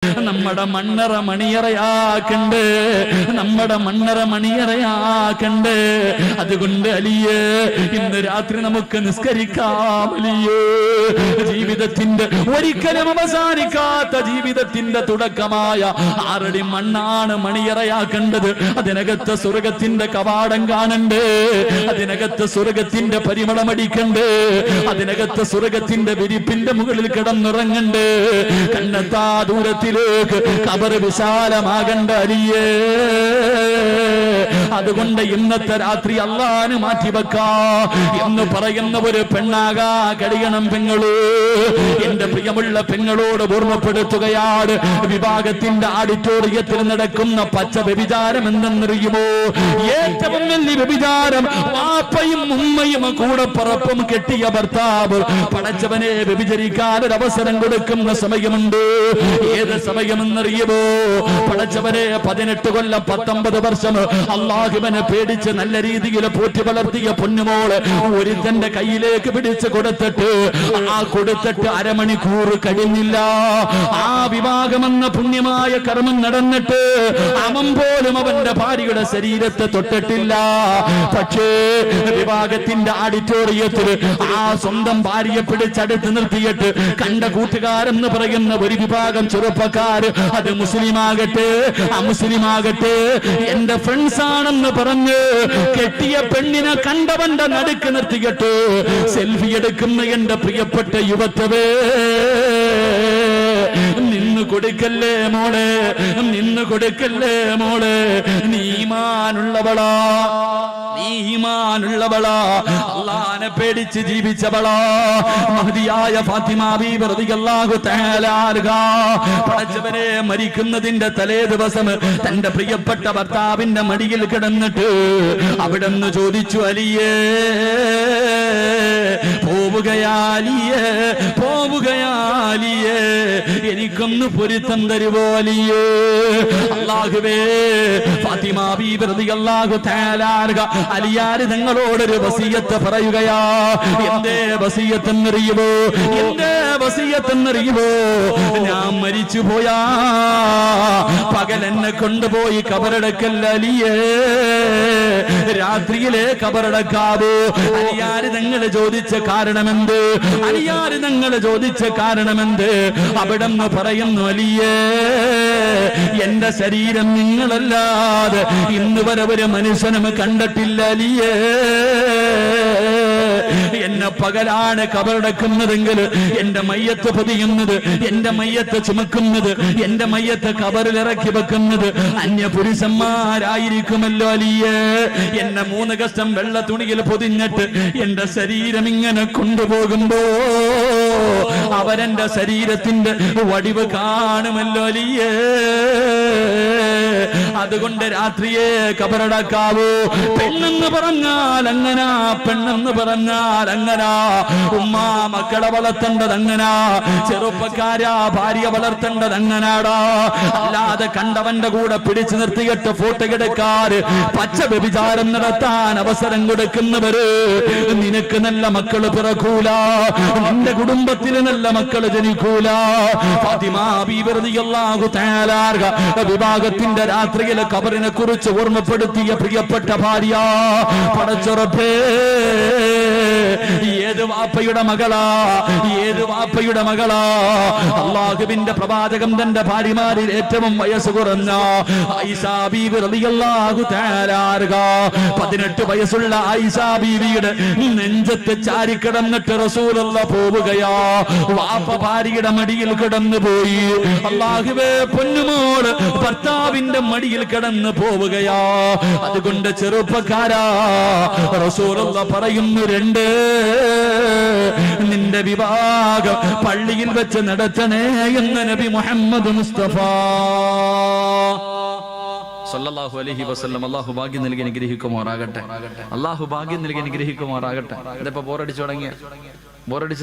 നമ്മുടെ മണ്ണറ മണിയറയാക്കണ്ട്, നമ്മുടെ മണ്ണറ മണിയറയാക്കണ്ട്. അതുകൊണ്ട് അലിയേ, ഇന്ന് രാത്രി നമുക്ക് നിസ്കരിക്കാം അലിയേ. ജീവിതത്തിന്റെ ഒരിക്കലും അവസാനിക്കാത്ത ജീവിതത്തിന്റെ തുടക്കമായ 6 അടി മണ്ണാണ് മണിയറയാക്കേണ്ടത്. അതിനകത്ത് സ്വർഗത്തിന്റെ കവാടം കാണണ്ട്, അതിനകത്ത് സ്വർഗത്തിന്റെ പരിമളമടിക്കണ്ട്, അതിനകത്ത് സ്വർഗത്തിന്റെ വിരിപ്പിന്റെ മുകളിൽ കിടന്നുറങ്ങണ്ട്. കണ്ണെത്താ ദൂരത്തിലേക്ക് ഖബർ വിശാലമാകണ്ട അലിയേ. അതുകൊണ്ട് ഇന്നത്തെ രാത്രി അള്ളാന് മാറ്റിവെക്കാ എന്ന് പറയുന്ന ഒരു പെണ്ണാകാ കഴിയണം പെങ്ങള്. എന്റെ പ്രിയമുള്ള പെങ്ങളോട് ഓർമ്മപ്പെടുത്തുകയാണ്, വിഭാഗത്തിന്റെ ഓഡിറ്റോറിയത്തിൽ നടക്കുന്ന പച്ച വ്യഭിചാരം എന്തെന്നറിയുമോ? ഏറ്റവും വലിയ വ്യഭിചാരം വാപ്പയും ഉമ്മയും കൂടെ പറപ്പും കെട്ടിയ ഭർത്താവ് പടച്ചവനെ വ്യഭിചരിക്കാൻ ഒരു അവസരം കൊടുക്കുന്ന സമയമുണ്ട്. ഏത് സമയമെന്നറിയുമോ? പടച്ചവനെ 18 കൊല്ലം 19 വർഷം അള്ളാഹുവിനെ പേടിച്ച് നല്ല രീതിയിൽ പോറ്റി വളർത്തിയ പൊന്നുമോള് ഒരുത്തന്റെ കയ്യിലേക്ക് പിടിച്ച് കൊടുത്തിട്ട് അരമണിക്കൂർ കഴിഞ്ഞില്ല. ആ വിവാഹമെന്ന പുണ്യമായ കർമ്മം നടന്നിട്ട് അവൻ പോലും അവന്റെ ഭാര്യയുടെ ശരീരത്തെ തൊട്ടിട്ടില്ല. പക്ഷേ വിവാഹത്തിന്റെ ഓഡിറ്റോറിയത്തിൽ ആ സ്വന്തം ഭാര്യയെ പിടിച്ചടുത്ത് നിർത്തിയിട്ട് കണ്ട കൂട്ടുകാരെന്ന് പറയുന്ന ഒരു വിഭാഗം ചെറുപ്പക്കാർ, അത് മുസ്ലിമാകട്ടെ അമുസ്ലിമാകട്ടെ, എന്റെ ഫ്രണ്ട്സ് ആണെന്ന് പറഞ്ഞ് കെട്ടിയ പെണ്ണിനെ കണ്ടവന്റെ നടുക്ക് നിർത്തിയിട്ട് സെൽഫി എടുക്കുന്ന എന്റെ പ്രിയപ്പെട്ട യുവത്വേ, നിന്ന് കൊടുക്കല്ലേ മോളെ, നിന്ന് കൊടുക്കല്ലേ മോളെ. നീ ഈമാനുള്ളവളാ, നീ ഈമാനുള്ളവളാ, അല്ലാഹനെ പേടിച്ച് ജീവിച്ചവളാ. മഹദിയായ ഫാത്തിമ ബീവി റളിയല്ലാഹു തആല അൻഹാ പടച്ചവനെ മരിക്കുന്നതിന്റെ തലേ ദിവസം തന്റെ പ്രിയപ്പെട്ട ഭർത്താവിന്റെ മടിയിൽ കിടന്നിട്ട് അവിടുന്ന് ചോദിച്ചു, അലിയേ പോവുകയാലിയേ, പോവുകയാലിയേ, എനിക്കൊന്ന് പൊരുത്തം തരുവോ അലിയേ. അല്ലാഹുവേ, ഫാത്തിമ ബീവി റളിയല്ലാഹു തആല അൻഹാ അലിയാർ തങ്ങളോടൊരു വസിയത്ത് പറയുകയാ. എന്തേ വസിയത്തെന്നറിയുമോ? എന്തേ വസിയത്തെന്നറിയുമോ? ഞാൻ മരിച്ചു പോയാ പകൽ എന്നെ കൊണ്ടുപോയി കബറടക്കല്ല അലിയേ, രാത്രിയിലെ കബറടക്കാവോ? അലിയാർ തങ്ങൾ ചോദിച്ച കാരണമെന്ത്? അലിയാർ തങ്ങൾ ചോദിച്ച കാരണമെന്ത്? അവിടെന്ന് പറയുന്നു, അലിയേ, എന്റെ ശരീരം നിങ്ങളല്ലാതെ ഇന്ന് വരെ ഒരു മനുഷ്യനും കണ്ടിട്ടില്ല അലിയേ. എന്നെ പകലാണ് കബറടക്കുന്നതെങ്കിൽ എന്റെ മയ്യത്ത് പൊതിയുന്നത്, എന്റെ മയ്യത്ത് ചുമക്കുന്നത്, എന്റെ മയ്യത്ത് കബറിൽ ഇറക്കി വെക്കുന്നത് അന്യപുരുഷന്മാരായിരിക്കുമല്ലോ അലിയേ. എന്നെ 3 കഷ്ടം വെള്ള തുണിയിൽ പൊതിഞ്ഞിട്ട് എന്റെ ശരീരം ഇങ്ങനെ കൊണ്ടുപോകുമ്പോ അവരെന്റെ ശരീരത്തിന്റെ വടിവ് കാണുമല്ലോ അലിയേ. അതുകൊണ്ട് രാത്രിയെ കബറടക്കാവൂ. പെണ്ണെന്ന് പറഞ്ഞാൽ അങ്ങനാ, പെണ്ണെന്ന് പറഞ്ഞാൽ അങ്ങനാ. ഉമ്മ മക്കളെ വളർത്തേണ്ടത് അങ്ങനാ, ചെറുപ്പക്കാരാ ഭാര്യ വളർത്തേണ്ടത് അങ്ങനാടാ. അല്ലാതെ കണ്ടവന്റെ കൂടെ പിടിച്ചു നിർത്തിയിട്ട് ഫോട്ടോ എടുക്കാറ്, പച്ച വ്യഭിചാരം നടത്താൻ അവസരം കൊടുക്കുന്നവര് നിനക്ക് നല്ല മക്കള് പിറക്കൂല, നിന്റെ കുടുംബത്തിൽ നല്ല മക്കള് ജനിക്കൂല. ഫാത്തിമ ബീവി റളിയല്ലാഹു തആല അൻഹാ വിവാഹത്തിന്റെ രാത്രിയിലെ ഖബറിനെ കുറിച്ച് ഓർമ്മപ്പെടുത്തിയ പ്രിയപ്പെട്ട ഭാര്യ, പടച്ചുറപ്പേ, ഏത് വാപ്പയുടെ മകളാ, ഏത് വാപ്പയുടെ മകളാ? അല്ലാഹുവിന്റെ പ്രവാചകൻ തന്റെ ഭാര്യമാരിൽ ഏറ്റവും വയസ്സ് കുറഞ്ഞ ആയിഷാ ബീവി റളിയല്ലാഹു തആല അൻഹാ 18 വയസ്സുള്ള ആയിഷാ ബീവിയുടെ നെഞ്ചത്ത് ചാരിക്കിടന്നിട്ട് റസൂലുള്ളാഹി പോവുകയാ. വാപ്പ ഭാര്യയുടെ മടിയിൽ കിടന്നു പോയി. അല്ലാഹുവേ, പൊന്നുമോള് ഭർത്താവിന്റെ മടിയിൽ കിടന്നു പോവുകയാ. അതുകൊണ്ട് ചെറുപ്പക്കാരാ, റസൂലുള്ളാഹി പറയുന്നു, 2 നിന്റെ വിവാഹം പള്ളിയിൽ വെച്ച് നടത്തണേ എന്ന് നബി മുഹമ്മദ് മുസ്തഫ സല്ലല്ലാഹു അലൈഹി വസല്ലം. അല്ലാഹു ഭാഗ്യം നൽകി അനുഗ്രഹിക്കുമാറാകട്ടെ, അല്ലാഹു ഭാഗ്യം നൽകി അനുഗ്രഹിക്കുമാറാകട്ടെ. ഇതിപ്പോ ബോറടിച്ചു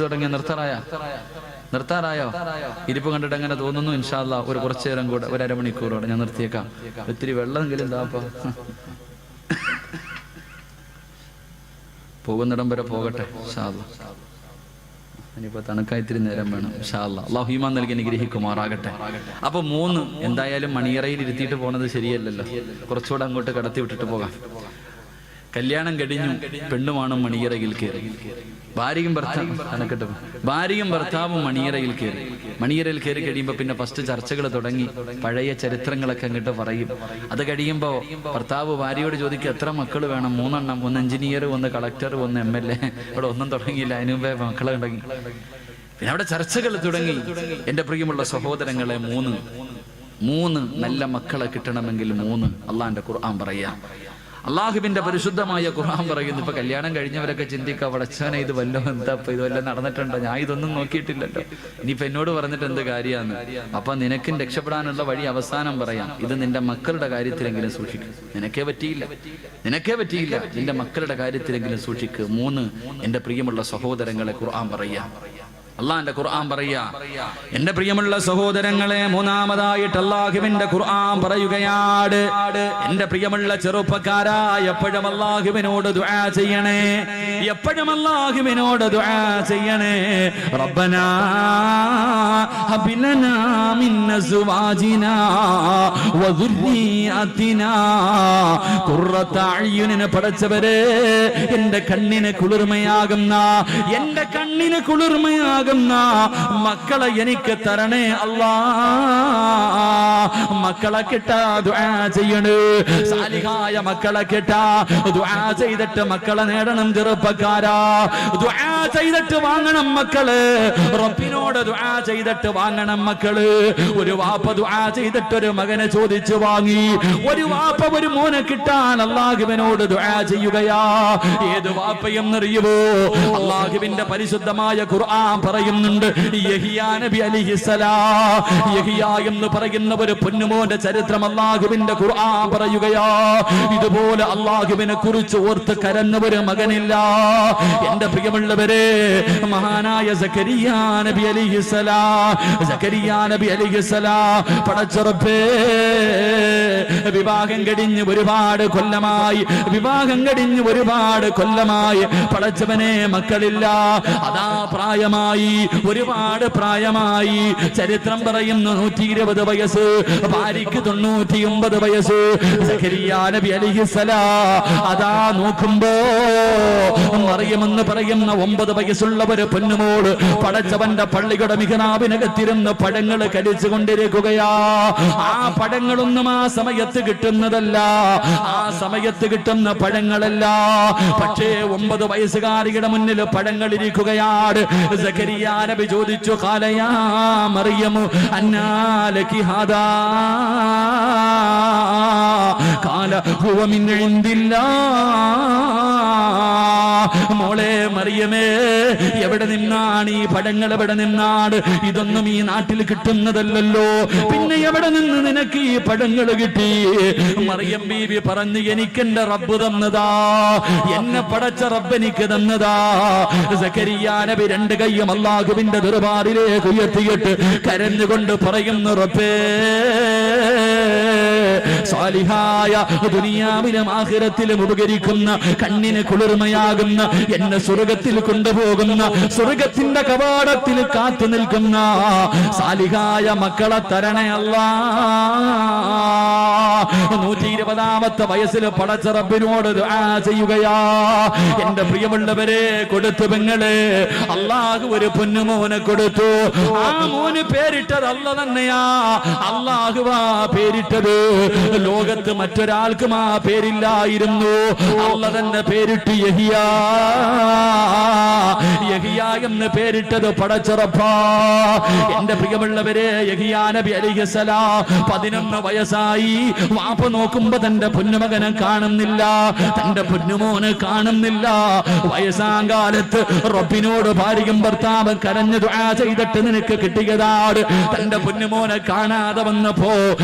തുടങ്ങിയ നിർത്താറായോ? ഇരിപ്പ് കണ്ടിട്ട് അങ്ങനെ തോന്നുന്നു. ഇൻഷാ അല്ലാഹ് ഒരു കുറച്ചു നേരം കൂടെ, ഒരു അരമണിക്കൂറോടെ ഞാൻ നിർത്തിയേക്കാം. ഒത്തിരി വെള്ളമെങ്കിലും താപ്പ പോകുന്നിടം വരെ പോകട്ടെ ഇൻഷാ അല്ലാഹ്. ഇനിയിപ്പോ തണുക്കായിത്തിരി നേരം വേണം. ഇൻഷാ അല്ലാഹ് അല്ലാഹു ഈമാൻ നൽകി അനുഗ്രഹിക്കുമാറാകട്ടെ. അപ്പൊ 3 എന്തായാലും മണിയറയിൽ ഇരുത്തിയിട്ട് പോകുന്നത് ശരിയല്ലല്ലോ, കുറച്ചുകൂടെ അങ്ങോട്ട് കടത്തി വിട്ടിട്ട് പോകാം. കല്യാണം കഴിഞ്ഞു, പെണ്ണുമാണ് മണിയറയിൽ കയറി. ഭാര്യയും ഭർത്താവും മണിയറയിൽ കയറി. മണിയറയിൽ കയറി കഴിയുമ്പോൾ പിന്നെ ഫസ്റ്റ് ചർച്ചകൾ തുടങ്ങി. പഴയ ചരിത്രങ്ങളൊക്കെ അങ്ങോട്ട് പറയും. അത് കഴിയുമ്പോൾ ഭർത്താവ് ഭാര്യയോട് ചോദിക്കും, എത്ര മക്കൾ വേണം? 3 എണ്ണം. 1 എഞ്ചിനീയർ, 1 കളക്ടർ, 1 MLA. ഇവിടെ ഒന്നും തുടങ്ങിയില്ല, അതിനു മുമ്പേ മക്കളെ തുടങ്ങി. പിന്നെ അവിടെ ചർച്ചകൾ തുടങ്ങി. എന്റെ പ്രിയമുള്ള സഹോദരങ്ങളെ, 3 നല്ല മക്കളെ കിട്ടണമെങ്കിൽ 3 അള്ളാന്റെ ഖുർആൻ പറയാ. അള്ളാഹുവിന്റെ പരിശുദ്ധമായ ഖുർആൻ പറയുന്നു. ഇപ്പൊ കല്യാണം കഴിഞ്ഞവരൊക്കെ ചിന്തിക്കുക, വടച്ചവനെ ഇത് വല്ലോ എന്താ, ഇത് വല്ലതും നടന്നിട്ടുണ്ടോ? ഞാൻ ഇതൊന്നും നോക്കിയിട്ടില്ലല്ലോ, ഇനിയിപ്പോ എന്നോട് പറഞ്ഞിട്ട് എന്ത് കാര്യമാണ്? അപ്പൊ നിനക്കും രക്ഷപ്പെടാനുള്ള വഴി അവസാനം പറയാം. ഇത് നിന്റെ മക്കളുടെ കാര്യത്തിലെങ്കിലും സൂക്ഷിക്കും. നിനക്കേ പറ്റിയില്ല, നിന്റെ മക്കളുടെ കാര്യത്തിലെങ്കിലും സൂക്ഷിക്കുക. 3 എന്റെ പ്രിയമുള്ള സഹോദരങ്ങളെ ഖുർആൻ പറയാ. അള്ളാന്റെ ഖുർആൻ പറയാ. എന്റെ പ്രിയമുള്ള സഹോദരങ്ങളെ, 3ാമതായിട്ട് അള്ളാഹുവിന്റെ ഖുർആൻ പറയുകയാണ്. എന്റെ പ്രിയമുള്ള ചെറുപ്പക്കാരാ, എപ്പോഴും അള്ളാഹുവിനോട് ദുആ ചെയ്യണേ, എപ്പോഴും അള്ളാഹുവിനോട് ദുആ ചെയ്യണേ. റബ്ബനാ ഹബ് ലനാ മിൻ അസ്വാജിനാ വദുർരിയതിനാ ഖുർറത അയ്യുനിനെ പടച്ചവരെ, എന്റെ കണ്ണിന് കുളിർമയാകുന്ന, എന്റെ കണ്ണിന് കുളിർമയാകുന്ന മക്കളെ എനിക്ക് തരണേ അല്ലാ. മക്കളെ കിട്ടാ ദുആ ചെയ്യണേ. സാലിഹായ മക്കളെ കിട്ടാ ദുആ ചെയ്തിട്ട് മക്കളെ നേടണം. ചെറുപ്പക്കാരാ, ദുആ ചെയ്തിട്ട് വാങ്ങണം മക്കള്. റബ്ബിനോട് ദുആ ചെയ്തിട്ട് വാങ്ങണം മക്കള്. ഒരു വാപ്പ ദുആ ചെയ്തിട്ട് ഒരു മകനെ ചോദിച്ചു വാങ്ങി. ഒരു വാപ്പ ഒരു മോനെ കിട്ടാൻ അല്ലാഹുവിനോട് ദുആ ചെയ്യുകയാ. ഏത് വാപ്പയെന്നറിയുമോ? അല്ലാഹുവിന്റെ പരിശുദ്ധമായ ഖുർആൻ പറയുന്നുണ്ട്. യഹിയാ നബി അലൈഹിസ്സലാം, യഹിയാ എന്ന് പറയുന്ന ഒരു പൊന്നുമോന്റെ ചരിത്രം അല്ലാഹുവിന്റെ ഖുർആൻ പറയുകയാ. ഇതുപോലെ അല്ലാഹുവിനെ കുറിച്ച് ഓർത്ത് കരഞ്ഞ ഒരു മകനില്ല. എന്റെ പ്രിയമുള്ളവരെ, മഹാനായ സക്കരിയാ നബി അലൈഹിസ്സലാം, സക്കരിയാ നബി അലൈഹിസ്സലാം, പടച്ച റബ്ബേ, വിവാഹം കഴിഞ്ഞ് ഒരുപാട് കൊല്ലമായി, പടച്ചവനെ മക്കളില്ല. അതാ പ്രായമായി, ഒരുപാട് പ്രായമായി. ചരിത്രം പറയുന്നു 120 വയസ്സ്, ഭാര്യയ്ക്ക് 99 വയസ്സ്. സക്കരിയാ നബി അലൈഹിസ്സലാം അതാ നോക്കുമ്പോ മറിയമെന്ന് പറയുന്ന 9 വയസ്സുള്ള ഒരു പൊന്നുമോള് പടച്ചവന്റെ പള്ളിയുടെ മിഹ്റാബിനകത്തിരുന്ന് പഴങ്ങൾ കടിച്ചുകൊണ്ടിരിക്കുകയാ. ആ പഴങ്ങളൊന്നും ആ സമയത്ത് കിട്ടുന്നതല്ല, ആ സമയത്ത് കിട്ടുന്ന പഴങ്ങളല്ല. പക്ഷേ 9 വയസ്സുകാരിയുടെ മുന്നിൽ പഴങ്ങൾ ഇരിക്കുകയാണ്. സക്കരിയാ നബി ചോദിച്ചു, ഖാലയാ മറിയമു അന്നാ ലകി ഹാദാ? ഖാല ഹുവ മിൻ ഇൻദില്ലാഹ്. മോളെ മറിയമേ, എവിടെ നിന്നാണ് ഈ പഴങ്ങൾ? എവിടെ നിന്നാണ്? ഇതൊന്നും ഈ നാട്ടിൽ കിട്ടുന്നതല്ലല്ലോ, പിന്നെ എവിടെ നിന്ന് നിനക്ക് ഈ പഴങ്ങൾ കിട്ടി? മറിയം ബീവി പറഞ്ഞു, എനിക്കെന്റെ റബ്ബ് തന്നതാ, എന്നെ പടച്ച റബ്ബ് എനിക്ക് തന്നതാ. സക്കരിയാ നബി 2 കൈയും അല്ലാഹുവിന്റെ ദർബാറിലേക്ക് ഉയർത്തിയിട്ട് കരഞ്ഞുകൊണ്ട് പറയുന്നു, റബ്ബേ, സാലിഹായ ദുനിയാവിലും ആഖിറത്തിലും ഉപകരിക്കുന്ന, കണ്ണിന് കുളിർമയാകുന്ന, എന്നെ സ്വർഗത്തിൽ കൊണ്ടുപോകുന്ന, സ്വർഗത്തിന്റെ കവാടത്തിൽ കാത്തു നിൽക്കുന്ന സാലിഹായ മക്കളെ തരണേ അല്ലാ. 120ാമത്തെ വയസ്സിൽ പടച്ച റബ്ബിനോട് ദുആ ചെയ്യുകയാ. എന്റെ പ്രിയമുള്ളവരെ, കൊടുത്തു പെങ്ങളെ, അല്ലാഹു ഒരു പൊന്നുമോനെ കൊടുത്തു. ആ മോന് പേരിട്ടത് അല്ല തന്നെയാ. അല്ലാഹുവാ പേരിട്ടത്. ലോകത്ത് മറ്റൊരാൾക്കും ആ പേരില്ലായിരുന്നു. അല്ല തന്നെ പേരിട്ട് യഹിയാ. യഹിയാ എന്ന് പേരിട്ടത് പടച്ച റബ്ബാ. എന്റെ പ്രിയമുള്ളവരെ, യഹിയാ നബി അലൈഹിസ്സലാം 11 വയസ്സായി. വാപ്പ നോക്കുമ്പോ തന്റെ പൊന്നുമകനെ കാണുന്നില്ല, തന്റെ പൊന്നുമോനെ കാണുന്നില്ല. വയസ്സാം കാലത്ത് റബ്ബിനോട് ഭാര്യയും ഭർത്താവ് കരഞ്ഞു ദുആ ചെയ്തിട്ട് നിനക്ക് കിട്ടിയതാണ്. തന്റെ പൊന്നുമോനെ കാണാതെ വന്നപ്പോ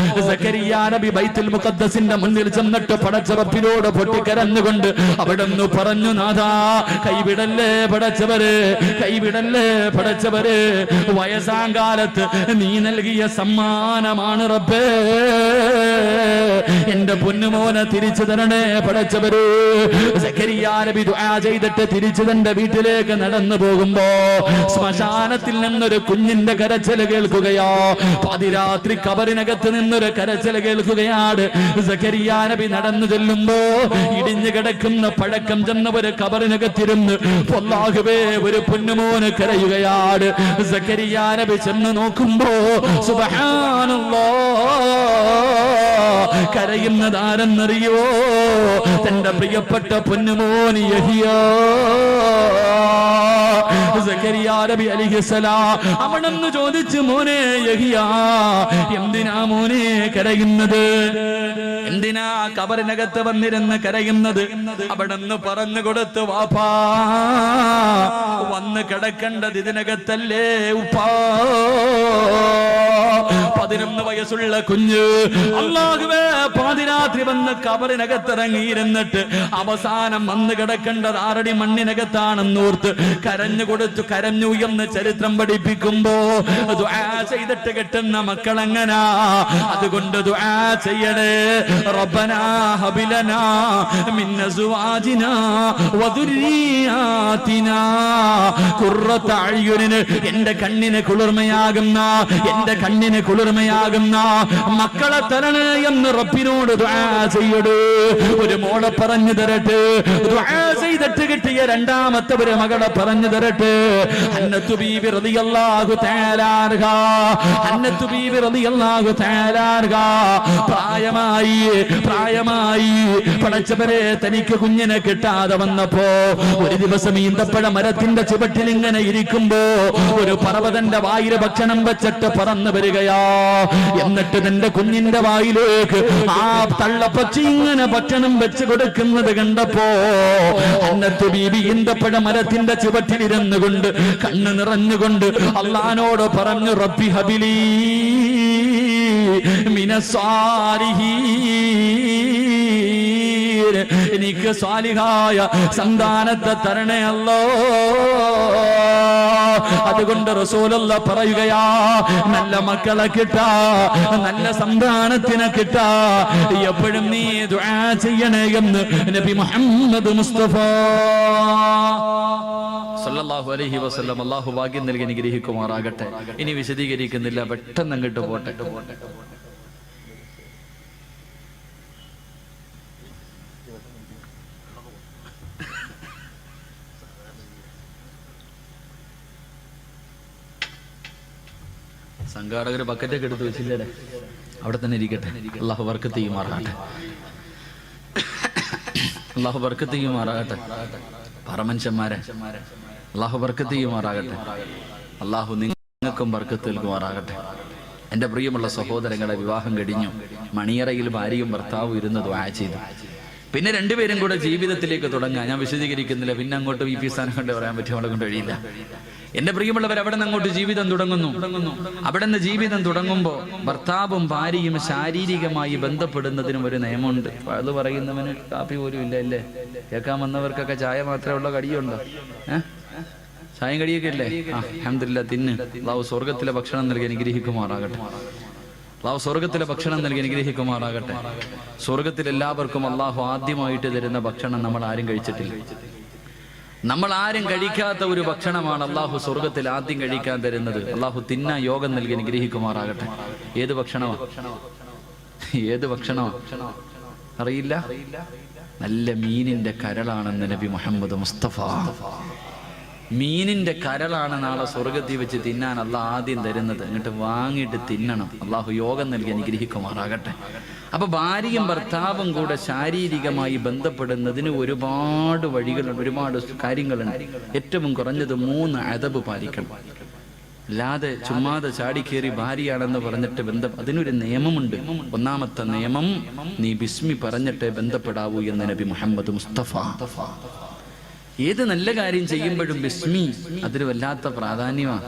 സക്കരിയാ നബി ബൈത്തുൽ മുഖദ്ദസിന്റെ മുന്നിൽ ചെന്നിട്ട് പടച്ചറപ്പിനോട് പൊട്ടിക്കരഞ്ഞുകൊണ്ട് അവിടുന്ന് പറഞ്ഞു, നാഥാ കൈവിടല്ലേ പടച്ചവര്, കൈവിടല്ലേ പടച്ചവര്, വയസ്സാങ്കാലത്ത് നീ നൽകിയ സമ്മാനമാണ് റബ്ബേ, എന്റെ പൊന്നുമോനെ തിരിച്ചു തരണേ പടച്ചവര്. സക്കരിയ നബി ദുആ ചെയ്തിട്ട് തിരിച്ചു തന്റെ വീട്ടിലേക്ക് നടന്നു പോകുമ്പോ ശ്മശാനത്തിൽ നിന്നൊരു കുഞ്ഞിന്റെ കരച്ചിൽ കേൾക്കുകയോ, പാതിരാത്രി കബറിനകത്ത് നിന്നൊരു കരച്ചിൽ കേൾക്കുകയാണ്. സക്കരിയ നബി നടന്നു ചെല്ലുമ്പോ ഇടിഞ്ഞു കിടക്കുന്ന പഴക്കം ചെന്ന ഒരു കബറിനകത്തിരുന്ന് അല്ലാഹുവേ ഒരു പൊന്നുമോന് കരയുകയാണ്. സക്കരിയ നബി ചെന്ന് നോക്കുമ്പോ സുബ്ഹാനല്ലാഹ്, കരയുന്നത് ആരെന്നറിയോ? തന്റെ പ്രിയപ്പെട്ട പൊന്നുമോൻ യഹ്യ. സക്കരിയ നബി അലൈഹിസ്സലാം അവിടുന്ന് ചോദിച്ചു, മോനെ യഹ്യ, എന്തിനാ മോനെ കരയുന്നത്? എന്തിനാ കബറിനകത്ത് വന്നിരുന്ന് കരയുന്നത്? അവിടുന്ന് പറഞ്ഞു കൊടുത്തു, വാപ്പാ വന്ന് കിടക്കേണ്ടത് ഇതിനകത്തല്ലേ ഉപ്പാ. 11 വയസ്സുള്ള കുഞ്ഞ് അല്ലാഹുവേ പാതിരാത്രി വന്ന് കബറിനകത്തിറങ്ങിയിരുന്നിട്ട് അവസാനം വന്ന് കിടക്കേണ്ടത് 6 അടി മണ്ണിനകത്താണെന്നോർത്ത് കരഞ്ഞു കൊടുത്തു, കരഞ്ഞു എന്ന് ചരിത്രം പഠിപ്പിക്കുമ്പോ ദുആ ചെയ്തിട്ട് കെട്ടുന്ന മക്കളെങ്ങനാ. അതുകൊണ്ട് ദുആ ചെയ്യണേ, റബ്ബനാ ഹബിലനാ മിൻ അസ്വാജിനാ വദുരിയാതിനാ ഖുർറത അയ്യുനിന്, എന്റെ കണ്ണിന് കുളിർമയാകുന്ന, എന്റെ കണ്ണിന് കുളിർമയാകുന്ന മക്കളെ തരണേ എന്ന് റബ്ബിനോട് ദുആ ചെയ്യടൂ. ഒരു മോളെ പറഞ്ഞു തരട്ടെ, ദുആ ചെയ്തിട്ട് കിട്ടിയ രണ്ടാമത്തെ ഒരു മകളെ പറഞ്ഞു തരട്ടെ. ഹന്നത്തു ബീബി റളിയല്ലാഹു തആല അൻഹാ, ഹന്നത്തു ബീബി റളിയല്ലാഹു തആല അൻഹാ പ്രായമായി പടച്ചവരെ തനിക്ക് കുഞ്ഞിനെ കിട്ടാതെ വന്നപ്പോ ഒരു ദിവസം ഈന്തപ്പഴ മരത്തിന്റെ ചുവട്ടിൽ ഇങ്ങനെ ഇരിക്കുമ്പോ ഒരു പറവതന്റെ വായിൽ ഭക്ഷണം വെച്ചിട്ട് പറന്നു വരികയാ. എന്നിട്ട് തന്റെ കുഞ്ഞിന്റെ വായിലേക്ക് ആ തള്ളപ്പച്ചി ഇങ്ങനെ ഭക്ഷണം വെച്ച് കൊടുക്കുന്നത് കണ്ടപ്പോ ഹന്നത്തു ബീബി ഈന്തപ്പഴ മരത്തിന്റെ ചുവട്ടിലിരുന്നു കൊണ്ട് കണ്ണ് നിറഞ്ഞുകൊണ്ട് അല്ലാഹുവോട് പറഞ്ഞു, റബ്ബി ഹബിലി മിനസ്സാലിഹീൻ, എനിക്ക് സ്വാലിഹായ സന്താനത്തെ തരണേ അല്ലോ. അതുകൊണ്ട് റസൂലുള്ളാഹി പറയുകയാ, നല്ല മക്കളെ കിട്ടാ, നല്ല സന്താനത്തിനെ കിട്ടാ എപ്പോഴും നീ ദുആ ചെയ്യണേ എന്ന് നബി മുഹമ്മദ് മുസ്തഫ സല്ലല്ലാഹു അലൈഹി വസല്ലം. അല്ലാഹു ഭാഗ്യം നൽകി അനുഗ്രഹിക്കുമാറാകട്ടെ. ഇനി വിശദീകരിക്കുന്നില്ല, പെട്ടെന്ന് അങ്ങോട്ട് പോട്ടെ. സംഘാടകർ ബക്കറ്റൊക്കെ എടുത്ത് വെച്ചില്ലേ, അവിടെ തന്നെ ഇരിക്കട്ടെ. അല്ലാഹു ബർക്കത്ത് ചെയ്യുമാറാകട്ടെ, അല്ലാഹു ബർക്കത്ത് ചെയ്യുമാറാകട്ടെ. പറമനുഷ്യന്മാരെ അല്ലാഹു ബർക്കത്ത് ചെയ്യുമാറാകട്ടെ. അല്ലാഹു നിങ്ങൾക്കും ബർക്കത്ത് നൽകുമാറാകട്ടെ. എൻ്റെ പ്രിയമുള്ള സഹോദരങ്ങളെ, വിവാഹം കഴിഞ്ഞു, മണിയറയിൽ ഭാര്യയും ഭർത്താവും ഇരുന്ന് ദുആ ചെയ്തു. പിന്നെ രണ്ടുപേരും കൂടെ ജീവിതത്തിലേക്ക് തുടങ്ങാൻ ഞാൻ വിശദീകരിക്കുന്നില്ല. പിന്നെ അങ്ങോട്ട് ഈ സ്ഥാനം കൊണ്ട് പറയാൻ പറ്റും, അവളെ കൊണ്ട് കഴിയില്ല. എന്റെ പ്രിയമുള്ളവർ, അവിടെ നിന്ന് അങ്ങോട്ട് ജീവിതം തുടങ്ങുന്നു. അവിടെ നിന്ന് ജീവിതം തുടങ്ങുമ്പോൾ ഭർത്താവും ഭാര്യയും ശാരീരികമായി ബന്ധപ്പെടുന്നതിനും ഒരു നിയമമുണ്ട്. അത് പറയുന്നവന് കാപ്പി പോലും ഇല്ല അല്ലേ? കേൾക്കാൻ വന്നവർക്കൊക്കെ ചായ മാത്രമേ ഉള്ള, കടിയുണ്ടോ? ചായയും കടിയൊക്കെ ഇല്ലേ? അൽഹംദുലില്ലാഹ്, തിന്ന്. അല്ലാഹു സ്വർഗത്തിലെ ഭക്ഷണം നൽകി അനുഗ്രഹിക്കുമാറാകട്ടെ. അല്ലാഹു സ്വർഗത്തിലെ ഭക്ഷണം നൽകി അനുഗ്രഹിക്കുമാറാകട്ടെ. സ്വർഗത്തിൽ എല്ലാവർക്കും അല്ലാഹു ആദ്യമായിട്ട് തരുന്ന ഭക്ഷണം നമ്മൾ ആരും കഴിച്ചിട്ടില്ല. നമ്മൾ ആരും കഴിക്കാത്ത ഒരു ഭക്ഷണമാണ് അല്ലാഹു സ്വർഗത്തിൽ ആദ്യം കഴിക്കാൻ തരുന്നത്. അല്ലാഹു തിന്നാൻ യോഗം നൽകി അനുഗ്രഹിക്കുമാറാകട്ടെ. ഏത് ഭക്ഷണമാ? ഏത് ഭക്ഷണമാ അറിയില്ല? നല്ല മീനിന്റെ കരളാണെന്ന് നബി മുഹമ്മദ് മുസ്തഫ. മീനിന്റെ കരളാണ് നാളെ സ്വർഗത്തിൽ വെച്ച് തിന്നാൻ അല്ലാഹ് ആദ്യം തരുന്നത്. എന്നിട്ട് വാങ്ങിയിട്ട് തിന്നണം. അല്ലാഹു യോഗം നൽകി അനുഗ്രഹിക്കുമാറാകട്ടെ. അപ്പൊ ഭാര്യയും ഭർത്താവും കൂടെ ശാരീരികമായി ബന്ധപ്പെടുന്നതിന് ഒരുപാട് വഴികളുണ്ട്, ഒരുപാട് കാര്യങ്ങളുണ്ട്. ഏറ്റവും കുറഞ്ഞത് 3 അദബ് പാലിക്കണം. അല്ലാതെ ചുമ്മാതെ ചാടിക്കേറി ഭാര്യയാണെന്ന് പറഞ്ഞിട്ട് അതിനൊരു നിയമമുണ്ട്. ഒന്നാമത്തെ നിയമം, നീ ബിസ്മി പറഞ്ഞിട്ടേ ബന്ധപ്പെടാവൂ എന്ന് നബി മുഹമ്മദ് മുസ്തഫ. ഏത് നല്ല കാര്യം ചെയ്യുമ്പോഴും ബിസ്മി അതൊരു വല്ലാത്ത പ്രാധാന്യമാണ്.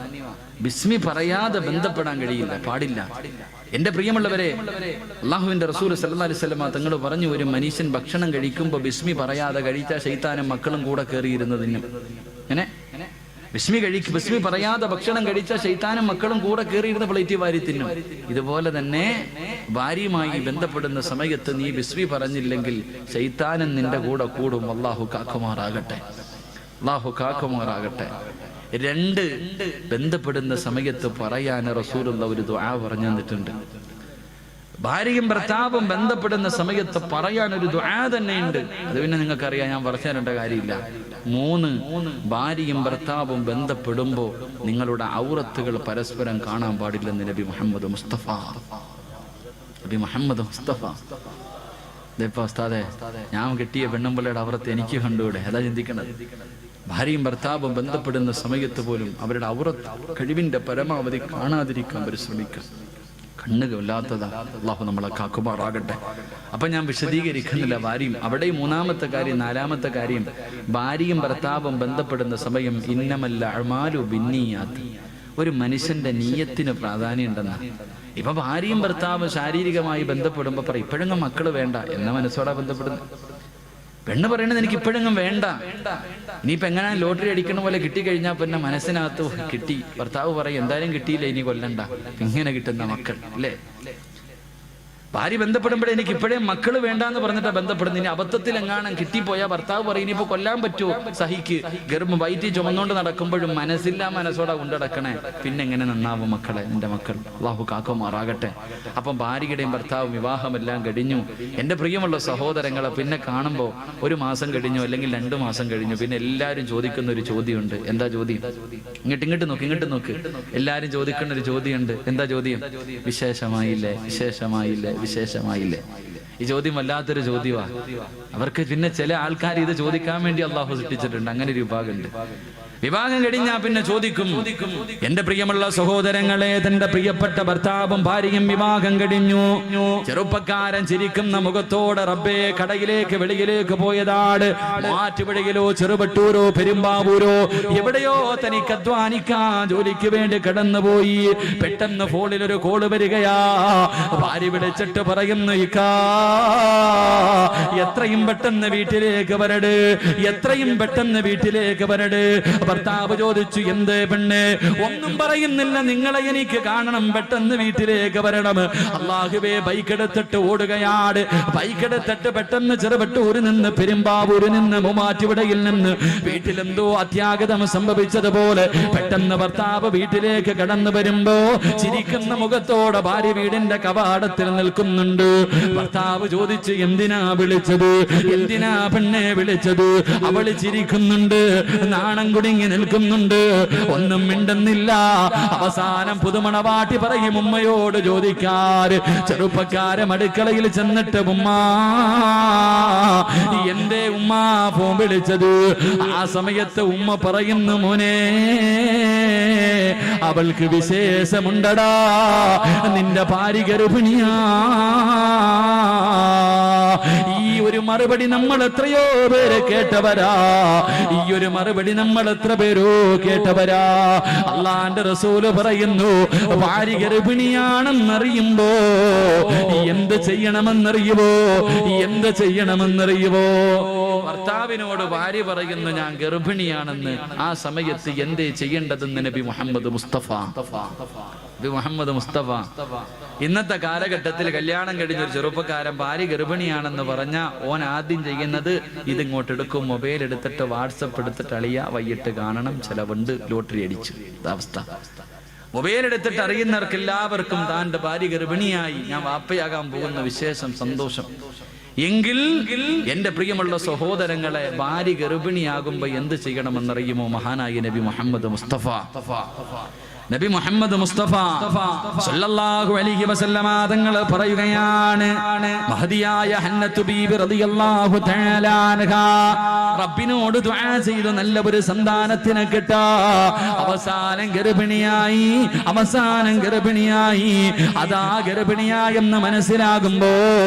ബിസ്മി പറയാതെ ബന്ധപ്പെടാൻ കഴിയില്ല, പാടില്ല. എന്റെ പ്രിയമുള്ളവരെ, അള്ളാഹുവിന്റെ റസൂൽ സല്ലല്ലാഹു അലൈഹി വസല്ലം തങ്ങൾ പറഞ്ഞു, ഒരു മനുഷ്യൻ ഭക്ഷണം കഴിക്കുമ്പോൾ ബിസ്മി പറയാതെ കഴിച്ചാൽ ശൈത്താനും മക്കളും കൂടെ കയറിയിരുന്നതിനും. അങ്ങനെ ബിസ്മി പറയാതെ ഭക്ഷണം കഴിച്ചാൽ ശൈത്താനും മക്കളും കൂടെ കയറിയിരുന്ന പ്ലേറ്റ് വാരി തിന്നും. ഇതുപോലെ തന്നെ ഭാര്യയുമായി ബന്ധപ്പെടുന്ന സമയത്ത് നീ ബിസ്മി പറഞ്ഞില്ലെങ്കിൽ ശൈത്താനും നിന്റെ കൂടെ കൂടും. അല്ലാഹു കാക്കുമാറാകട്ടെ, അല്ലാഹു കാക്കുമാറാകട്ടെ. രണ്ട്, ബന്ധപ്പെടുന്ന സമയത്ത് പറയാൻ റസൂലുള്ള ഒരു ദുആ പറഞ്ഞു തന്നിട്ടുണ്ട്. ഭാര്യയും ഭർത്താവും ബന്ധപ്പെടുന്ന സമയത്ത് പറയാൻ ഒരു ദുആ തന്നെയുണ്ട്. അത് പിന്നെ നിങ്ങൾക്കറിയാം, ഞാൻ പറഞ്ഞു തരേണ്ട കാര്യമില്ല. 3, ഭാര്യയും ഭർത്താവും ബന്ധപ്പെടുമ്പോൾ നിങ്ങളുടെ ഔറത്തുകൾ പരസ്പരം കാണാൻ പാടില്ലെന്ന് നബി മുഹമ്മദ് മുസ്തഫ. നബി മുഹമ്മദ് മുസ്തഫ. ഇതിപ്പോ ഉസ്താദേ, ഞാൻ കെട്ടിയ പെണ്ണുമ്പിള്ളയുടെ ഔറത്ത് എനിക്ക് കണ്ടുകൂടെ? അതാ ചിന്തിക്കണത്. ഭാര്യയും ഭർത്താവും ബന്ധപ്പെടുന്ന സമയത്ത് പോലും അവരുടെ ഔറത്ത് കഴിവിന്റെ പരമാവധി കാണാതിരിക്കാൻ പരിശ്രമിക്കുക. കണ്ണുകളില്ലാത്തതാ. അല്ലാഹു നമ്മളെ കാക്കുമാറാകട്ടെ. അപ്പൊ ഞാൻ വിശദീകരിക്കുന്നില്ല. ഭാര്യയും അവിടെ 3-ാമത്തെ കാര്യം. 4-ാമത്തെ കാര്യം, ഭാര്യയും ഭർത്താവും ബന്ധപ്പെടുന്ന സമയം ഇന്നമൽ അഅ്മാലു ബിന്നിയാത്ത്. ഒരു മനുഷ്യന്റെ നീയത്തിന് പ്രാധാന്യം ഉണ്ടെന്ന്. ഇപ്പൊ ഭാര്യയും ഭർത്താവും ശാരീരികമായി ബന്ധപ്പെടുമ്പോ പറയും, ഇപ്പോഴെങ്ങും മക്കള് വേണ്ട എന്ന മനസ്സോടാ ബന്ധപ്പെടുന്നത്. പെണ്ണ് പറയണത് എനിക്ക് ഇപ്പോഴെങ്ങും വേണ്ട, ഇനിയിപ്പോ എങ്ങനെ ലോട്ടറി അടിക്കണ പോലെ കിട്ടിക്കഴിഞ്ഞാൽ പിന്നെ മനസ്സിനകത്ത് കിട്ടി. ഭർത്താവ് പറയും, എന്തായാലും കിട്ടിയില്ല, ഇനി കൊല്ലണ്ട. ഇങ്ങനെ കിട്ടുന്ന മക്കൾ അല്ലേ? ഭാര്യ ബന്ധപ്പെടുമ്പോഴേ എനിക്ക് ഇപ്പോഴേ മക്കള് വേണ്ടാന്ന് പറഞ്ഞിട്ടാ ബന്ധപ്പെടുന്നത്. ഇനി അബദ്ധത്തിൽ എങ്ങാനും കിട്ടിപ്പോയാൽ ഭർത്താവ് പറയും, ഇനിയിപ്പോ കൊല്ലാൻ പറ്റുമോ? സഹിക്ക്. ഗർഭം വയറ്റി ചുമന്നുകൊണ്ട് നടക്കുമ്പോഴും മനസ്സില്ലാ മനസ്സോടെ കൊണ്ടടക്കണേ. പിന്നെ എങ്ങനെ നന്നാവും മക്കളെ, എന്റെ മക്കൾ? അല്ലാഹു കാക്കുമാറാകട്ടെ. അപ്പം ഭാര്യയുടെയും ഭർത്താവും വിവാഹമെല്ലാം കഴിഞ്ഞു. എന്റെ പ്രിയമുള്ള സഹോദരങ്ങളെ, പിന്നെ കാണുമ്പോൾ 1 മാസം കഴിഞ്ഞു അല്ലെങ്കിൽ 2 മാസം കഴിഞ്ഞു, പിന്നെ എല്ലാവരും ചോദിക്കുന്ന ഒരു ചോദ്യമുണ്ട്. എന്താ ചോദ്യം? ഇങ്ങോട്ട് നോക്ക്. എല്ലാരും ചോദിക്കുന്ന ഒരു ചോദ്യമുണ്ട്. എന്താ ചോദ്യം? വിശേഷമായില്ലേ? ഈ ചോദ്യം വല്ലാത്തൊരു ചോദ്യമാണ്. അവർക്ക് പിന്നെ ചില ആൾക്കാർ ഇത് ചോദിക്കാൻ വേണ്ടി അള്ളാഹു സൃഷ്ടിച്ചിട്ടുണ്ട്. അങ്ങനെ ഒരു വിഭാഗമുണ്ട്. വിവാഹം കഴിഞ്ഞാ പിന്നെ ചോദിക്കും. എന്റെ പ്രിയമുള്ള സഹോദരങ്ങളെ, തന്റെ പ്രിയപ്പെട്ട ഭർത്താവും ഭാര്യയും വിവാഹം കഴിഞ്ഞു. ചെറുപ്പക്കാരൻ ചിരിക്കുന്ന മുഖത്തോടെ റബ്ബേ, കടയിലേക്ക് വെളിയിലേക്ക് പോയതാണ്. മാറ്റുപുഴയിലോ ചെറുവട്ടൂരോ പെരുമ്പാവൂരോ എവിടെയോ തനിക്ക് അധ്വാനിക്കാൻ ജോലിക്ക് വേണ്ടി കടന്നുപോയി. പെട്ടെന്ന് ഫോണിൽ ഒരു കോള് വരികയാ. ഭാര്യ വിളിച്ചിട്ട് പറയുന്നു, ഇക്കാ എത്രയും പെട്ടെന്ന് വീട്ടിലേക്ക് വരട്, എത്രയും പെട്ടെന്ന് വീട്ടിലേക്ക് വരട്. ഭർത്താവ് ചോദിച്ചു, എന്ത് പെണ്ണ്? ഒന്നും പറയുന്നില്ല, നിങ്ങളെ എനിക്ക് കാണണം, പെട്ടെന്ന് വീട്ടിലേക്ക് വരണം. അല്ലാഹുവേ, ബൈക്കെടുത്തിട്ട് ഓടുകയാണ്. ബൈക്കെടുത്തിട്ട് പെട്ടെന്ന് ചെറുവട്ടൂരിൽ നിന്ന് പെരുമ്പാവൂരിൽ നിന്ന് മൂവാറ്റുപുഴയിൽ നിന്ന് വീട്ടിലെന്തോ അത്യാഗതം സംഭവിച്ചതുപോലെ പെട്ടെന്ന് ഭർത്താവ് വീട്ടിലേക്ക് കടന്നു വരുമ്പോ ചിരിക്കുന്ന മുഖത്തോടെ ഭാര്യ വീടിന്റെ കവാടത്തിൽ നിൽക്കുന്നുണ്ട്. ഭർത്താവ് ചോദിച്ചു, എന്തിനാ വിളിച്ചത്? എന്തിനാ പെണ്ണെ വിളിച്ചത്? അവള് ചിരിക്കുന്നുണ്ട്, നാണം കുടുങ്ങി നിൽക്കുന്നുണ്ട്, ഒന്നും മിണ്ടുന്നില്ല. അവസാനം പുതുമണവാട്ടി പറയും, ഉമ്മയോട് ചോദിക്കാറ്. ചെറുപ്പക്കാരൻ അടുക്കളയിൽ ചെന്നിട്ട്, ഉമ്മ, എന്റെ ഉമ്മ ഫോൺ വിളിച്ചത്. ആ സമയത്ത് ഉമ്മ പറയുന്നു, മോനെ, അവൾക്ക് വിശേഷമുണ്ടടാ, നിന്റെ ഭാര്യ ഗർഭിണിയാ. ഈ ഒരു മറുപടി നമ്മൾ എത്രയോ പേര് കേട്ടവരാ. ഈ ഒരു മറുപടി നമ്മൾ എത്ര പേരോ കേട്ടവരാ. അള്ളാന്റെ റസൂല് പറയുന്നു, ഭാര്യ ഗർഭിണിയാണെന്നറിയുമ്പോ എന്ത് ചെയ്യണമെന്നറിയുവോ? ഭർത്താവിനോട് ഭാര്യ പറയുന്നു, ഞാൻ ഗർഭിണിയാണെന്ന്. ആ സമയത്ത് എന്തേ ചെയ്യേണ്ടതെന്ന് നബി മുഹമ്മദ് മുസ്തഫ. ഇന്നത്തെ കാലഘട്ടത്തിൽ കല്യാണം കഴിഞ്ഞ ഒരു ചെറുപ്പക്കാരൻ ഭാര്യ ഗർഭിണിയാണെന്ന് പറഞ്ഞ ഓൻ ആദ്യം ചെയ്യുന്നത് ഇതിങ്ങോട്ട് എടുക്കും, മൊബൈൽ എടുത്തിട്ട് വാട്സപ്പ് എടുത്തിട്ട്, അളിയ വൈകിട്ട് കാണണം, ചെലവുണ്ട്, ലോട്ടറി അടിച്ചു. അവസ്ഥ. മൊബൈൽ എടുത്തിട്ട് അറിയുന്നവർക്ക് എല്ലാവർക്കും താന്റെ ഭാര്യ ഗർഭിണിയായി, ഞാൻ വാപ്പയാകാൻ പോകുന്ന വിശേഷം, സന്തോഷം. എങ്കിൽ എന്റെ പ്രിയമുള്ള സഹോദരങ്ങളെ, ഭാര്യ ഗർഭിണിയാകുമ്പോ എന്ത് ചെയ്യണമെന്നറിയുമോ? മഹാനായ നബി മുഹമ്മദ് മുസ്തഫ. നബി മുഹമ്മദ് മുസ്തഫ സല്ലല്ലാഹു അലൈഹി വസല്ലമ തങ്ങൾ പറയുകയാണ്, മഹദിയായ ഹന്നത്തു ബീബി റളിയല്ലാഹു തആല അൻഹാ റബ്ബിനോട് ദുആ ചെയ്തു നല്ല ഒരു സന്താനത്തിനെ കിട്ടാ. അവസാനം ഗർഭിണിയായി അതാ ഗർഭിണിയായെന്ന് മനസ്സിലാകുമ്പോ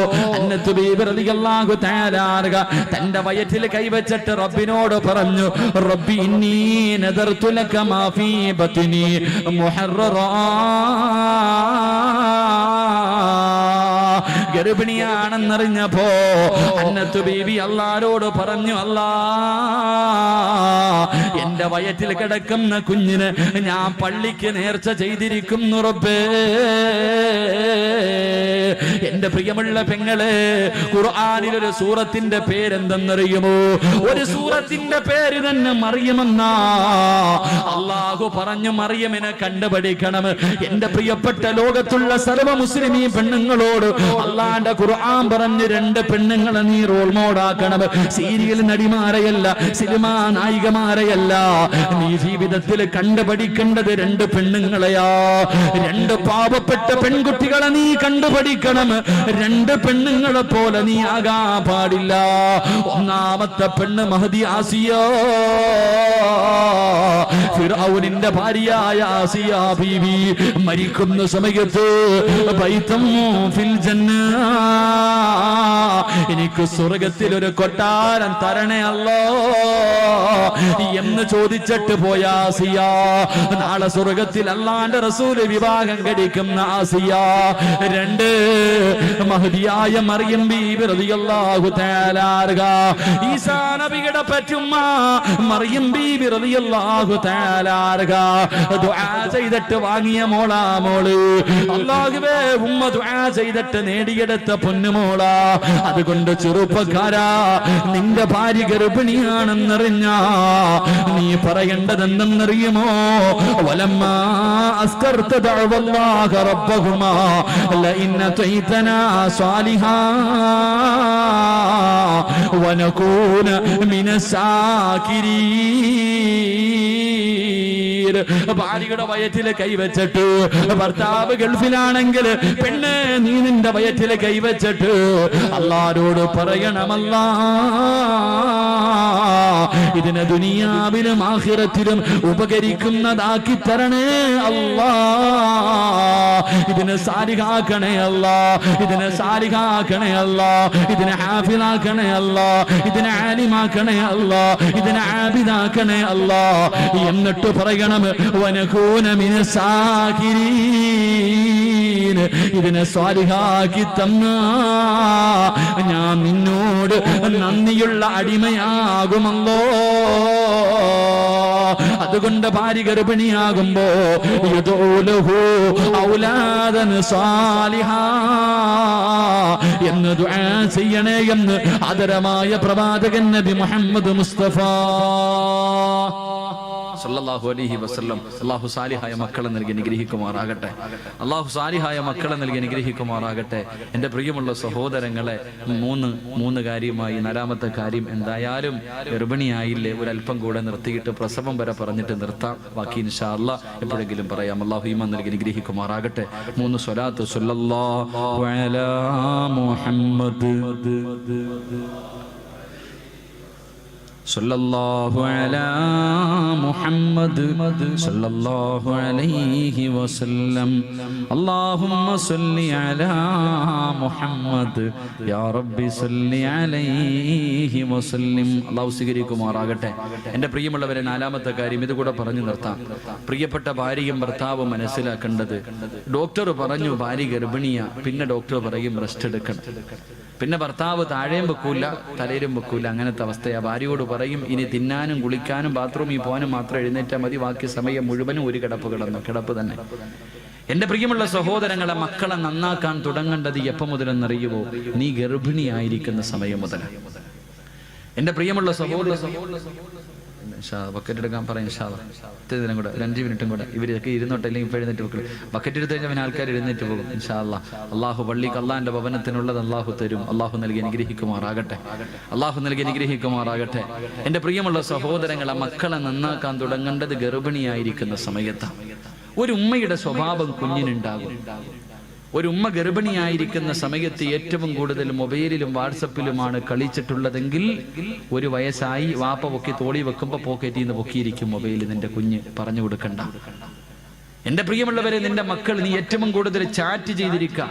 ഹന്നത്തു ബീബി റളിയല്ലാഹു തആല അൻഹാ തന്റെ വയറ്റിൽ കൈവച്ചിട്ട് റബ്ബിനോട് പറഞ്ഞു, റബ്ബി ഇന്നി നദർതു ലക മാ ഫീ ബത്നി മുഹററാ. ഗർഭിണിയാണെന്നറിഞ്ഞപ്പോ ഹന്നത്തു ബീബി അല്ലാഹുവോട് പറഞ്ഞു, അല്ലാ, എന്റെ വയറ്റിൽ കിടക്കുന്ന കുഞ്ഞിന് ഞാൻ പള്ളിക്ക് നേർച്ച ചെയ്തിരിക്കുന്നു റബ്ബേ. എന്റെ പ്രിയമുള്ള പെങ്ങളെ, ഖുർആനിൽ ഒരു സൂറത്തിന്റെ പേരെന്തെന്നറിയുമോ? ഒരു സൂറത്തിന്റെ പേര് തന്നെ മറിയമെന്നാ. അല്ലാഹു പറഞ്ഞു, മറിയമിനെ കണ്ടുപഠിക്കണം. എന്റെ പ്രിയപ്പെട്ട ലോകത്തുള്ള സർവ്വ മുസ്ലിമീ പെണ്ണുങ്ങളോട് അള്ളാന്റെ ഖുർആൻ പറഞ്ഞു, രണ്ട് പെണ്ണുങ്ങളെ നീ റോൾ മോഡാക്കണം. സീരിയൽ നടിമാരെയല്ല, സിനിമാ നായികമാരെയല്ല, നീ ജീവിതത്തിൽ കണ്ടുപഠിക്കേണ്ടത് രണ്ട് പെണ്ണുങ്ങളെയാ. രണ്ട് പാവപ്പെട്ട പെൺകുട്ടികളെ നീ കണ്ടുപഠിക്കണം. രണ്ട് പെണ്ണുങ്ങളെ പോലെ നീ ആകാൻ പാടില്ല. ഒന്നാമത്തെ പെണ്ണ് മഹദി ആസിയ, ഫിർഔനിന്റെ ഭാര്യയായ ആസിയ ബീവി മരിക്കുന്ന സമയത്ത് ബൈത്തും ഫിൽ ജന്ന, എനിക്ക് സ്വർഗത്തിൽ ഒരു കൊട്ടാരം തരണേ അല്ലോ എന്ന് ചോദിച്ചിട്ട് പോയ ആസിയ, നാളെ സ്വർഗത്തിൽ അല്ലാഹുവിന്റെ റസൂല് വിവാഹം കഴിക്കുന്ന ആസിയ. രണ്ട് മഹദിയായ മറിയം ബീബി റളിയല്ലാഹു തആല അൻഹാ, ഈസാ നബിയുടെ പറ്റുമ്മ മറിയം ബീബി റളിയല്ലാഹു തആല അൻഹാ ദുആ ചെയ്തിട്ട് വാങ്ങിയ മോളാ മോള്. അല്ലാഹുവേ, ഉമ്മ ദുആ ചെയ്തിട്ട് നേടിയെടുത്ത പൊന്നുമോളാ. അതുകൊണ്ട് ചെറുപ്പക്കാരാ, നിന്റെ ഭാര്യ ഗർഭിണിയാണെന്നറിഞ്ഞ നീ പറയേണ്ടതെന്തെന്നറിയുമോ? വലമ്മാ അസ്കർത ദഅവല്ലാഹ റബ്ബഹുമാ ലഇൻ അതൈതനാ സ്വാലിഹാ വനകൂന മിനസ്സാകിരീൻ. ഭാര്യയുടെ വയറ്റിൽ കൈവച്ചിട്ട്, ഭർത്താവ് ഗൾഫിലാണെങ്കിൽ പെണ്ണ് നീ നിന്റെ വയറ്റിൽ കൈവച്ചിട്ട് അല്ലാഹുവോട് പറയണമല്ലാ, ഇതിനെ ദുനിയാവിലും ആഖിറത്തിലും ഉപകരിക്കുന്നതാക്കി തരണേ അല്ലാ, ഇതിനെ സാലിഹാക്കണേ അല്ലാ, ഇതിനെ സാലിഹാക്കണേ അല്ലാ, ഇതിനെ ഹാഫിളാക്കണേ അല്ലാ, ഇതിനെ ആലിമാക്കണേ അല്ലാ, ഇതിനെ ആബിദാക്കണേ അല്ലാ. എന്നിട്ട് പറയണം, വനകൂന മിനസ്സാകിരീൻ, ഇതിനെ സ്വാലിഹാക്കി തന്ന ഞാൻ നിന്നോട് നന്ദിയുള്ള അടിമയാകുമല്ലോ. അതുകൊണ്ട് ഭാര്യ ഗർഭിണിയാകുമ്പോ ഔലാദൻ സാലിഹാ എന്ന് ദുആ ചെയ്യണേ എന്ന് ആദരമായ പ്രവാചകൻ നബി മുഹമ്മദ് മുസ്തഫ സല്ലല്ലാഹു അലൈഹി വസല്ലം. അല്ലാഹു സാലിഹായ മക്കളെ നൽകി അനുഗ്രഹിക്കുമാറാകട്ടെ. അല്ലാഹു സാലിഹായ മക്കളെ നൽകി അനുഗ്രഹിക്കുമാറാകട്ടെ. എൻ്റെ പ്രിയമുള്ള സഹോദരങ്ങളെ, മൂന്ന് കാര്യമായി. നാലാമത്തെ കാര്യം, എന്തായാലും ഗർഭിണിയായില്ലേ, ഒരല്പം കൂടെ നിർത്തിയിട്ട് പ്രസവം വരെ പറഞ്ഞിട്ട് നിർത്താം. ബാക്കി ഇൻഷാ അല്ലാഹ് എപ്പോഴെങ്കിലും പറയാം. അല്ലാഹു ഈമാൻ നൽകി അനുഗ്രഹിക്കുമാറാകട്ടെ. 3 സ്വലാത്ത് സല്ലല്ലാഹു അലാ മുഹമ്മദ് സല്ലല്ലാഹു അലാ മുഹമ്മദ് സല്ലല്ലാഹു അലൈഹി വസല്ലം. അല്ലാഹുമ്മ സല്ലി അലാ മുഹമ്മദ് യാ റബ്ബി സല്ലി അലൈഹി വസല്ലം. അല്ലാഹു സ്വീകരിക്കുമാറാകട്ടെ. എൻ്റെ പ്രിയമുള്ളവരെ, നാലാമത്തെ കാര്യം ഇതുകൂടെ പറഞ്ഞു നിർത്താം. പ്രിയപ്പെട്ട ഭാര്യയും ഭർത്താവും മനസ്സിലാക്കേണ്ടത്, ഡോക്ടർ പറഞ്ഞു ഭാര്യ ഗർഭിണിയ, പിന്നെ ഡോക്ടർ പറയും റെസ്റ്റ് എടുക്കണം. പിന്നെ ഭർത്താവ് താഴെയും വെക്കൂല തലയിലും വെക്കൂല, അങ്ങനത്തെ അവസ്ഥയാ. ഭാര്യയോട് പറയും ഇനി തിന്നാനും കുളിക്കാനും ബാത്റൂമിൽ പോകാനും മാത്രം എഴുന്നേറ്റാൽ മതി, ബാക്കി സമയം മുഴുവനും ഒരു കിടപ്പ് തന്നെ. എന്റെ പ്രിയമുള്ള സഹോദരങ്ങളെ, മക്കളെ നന്നാക്കാൻ തുടങ്ങേണ്ടത് എപ്പോൾ മുതലെന്നറിയുമോ? നീ ഗർഭിണിയായിരിക്കുന്ന സമയം മുതൽ. എന്റെ പ്രിയമുള്ള സഹോദര ബക്കറ്റ് എടുക്കാൻ പറയും. ദിനം കൂടെ 5 മിനിറ്റും കൂടെ ഇവരൊക്കെ ഇരുന്നോട്ടെ, അല്ലെങ്കിൽ ഇപ്പോൾ എഴുന്നേറ്റ് വെക്കും. ബക്കറ്റ് എടുത്ത് കഴിഞ്ഞാൽ ആൾക്കാർ എഴുന്നേറ്റ് പോകും. ഇൻഷാ അല്ലാഹ്. അള്ളാഹു പള്ളിക്ക് അള്ളാഹിന്റെ ഭവനത്തിനുള്ളത് അള്ളാഹു തരും. അള്ളാഹു നൽകി അനുഗ്രഹിക്കുമാറാകട്ടെ. അള്ളാഹു നൽകി അനുഗ്രഹിക്കുമാറാകട്ടെ. എൻ്റെ പ്രിയമുള്ള സഹോദരങ്ങളെ, മക്കളെ നന്നാക്കാൻ തുടങ്ങേണ്ടത് ഗർഭിണിയായിരിക്കുന്ന സമയത്താണ്. ഒരു ഉമ്മയുടെ സ്വഭാവം കുഞ്ഞിനുണ്ടാകും. ഒരു ഉമ്മ ഗർഭിണിയായിരിക്കുന്ന സമയത്ത് ഏറ്റവും കൂടുതൽ മൊബൈലിലും വാട്സപ്പിലുമാണ് കളിച്ചിട്ടുള്ളതെങ്കിൽ 1 വയസ്സായി വാപ്പ പൊക്കി തോളി വെക്കുമ്പോ പോക്കറ്റിൽ നിന്ന് പൊക്കിയിരിക്കും മൊബൈൽ. നിന്റെ കുഞ്ഞ് പറഞ്ഞു കൊടുക്കണ്ട. എന്റെ പ്രിയമുള്ളവരെ, നിന്റെ മക്കൾ നീ ഏറ്റവും കൂടുതൽ ചാറ്റ് ചെയ്തിരിക്കുക.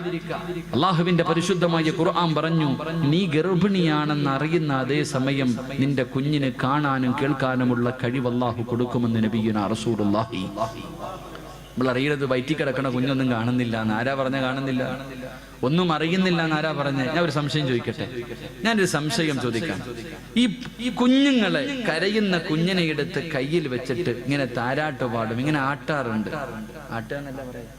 അള്ളാഹുവിന്റെ പരിശുദ്ധമായ ഖുർആൻ പറഞ്ഞു, നീ ഗർഭിണിയാണെന്ന് അറിയുന്ന അതേ സമയം നിന്റെ കുഞ്ഞിന് കാണാനും കേൾക്കാനുമുള്ള കഴിവ് അള്ളാഹു കൊടുക്കുമെന്ന് നബിയുനാ റസൂലുള്ളാഹി. നമ്മൾ അറിയുന്നത് വയറ്റിൽ കിടക്കണ കുഞ്ഞൊന്നും കാണുന്നില്ല എന്ന് ആരാ പറഞ്ഞ? കാണുന്നില്ല, ഒന്നും അറിയുന്നില്ല എന്ന് ആരാ പറഞ്ഞ? ഞാൻ ഒരു സംശയം ചോദിക്കട്ടെ, ഞാനൊരു സംശയം ചോദിക്കാം. ഈ കുഞ്ഞുങ്ങളെ, കരയുന്ന കുഞ്ഞിനെ എടുത്ത് കയ്യിൽ വെച്ചിട്ട് ഇങ്ങനെ താരാട്ട് പാടും, ഇങ്ങനെ ആട്ടാറുണ്ട്. ആട്ടാന്നല്ല പറയാ,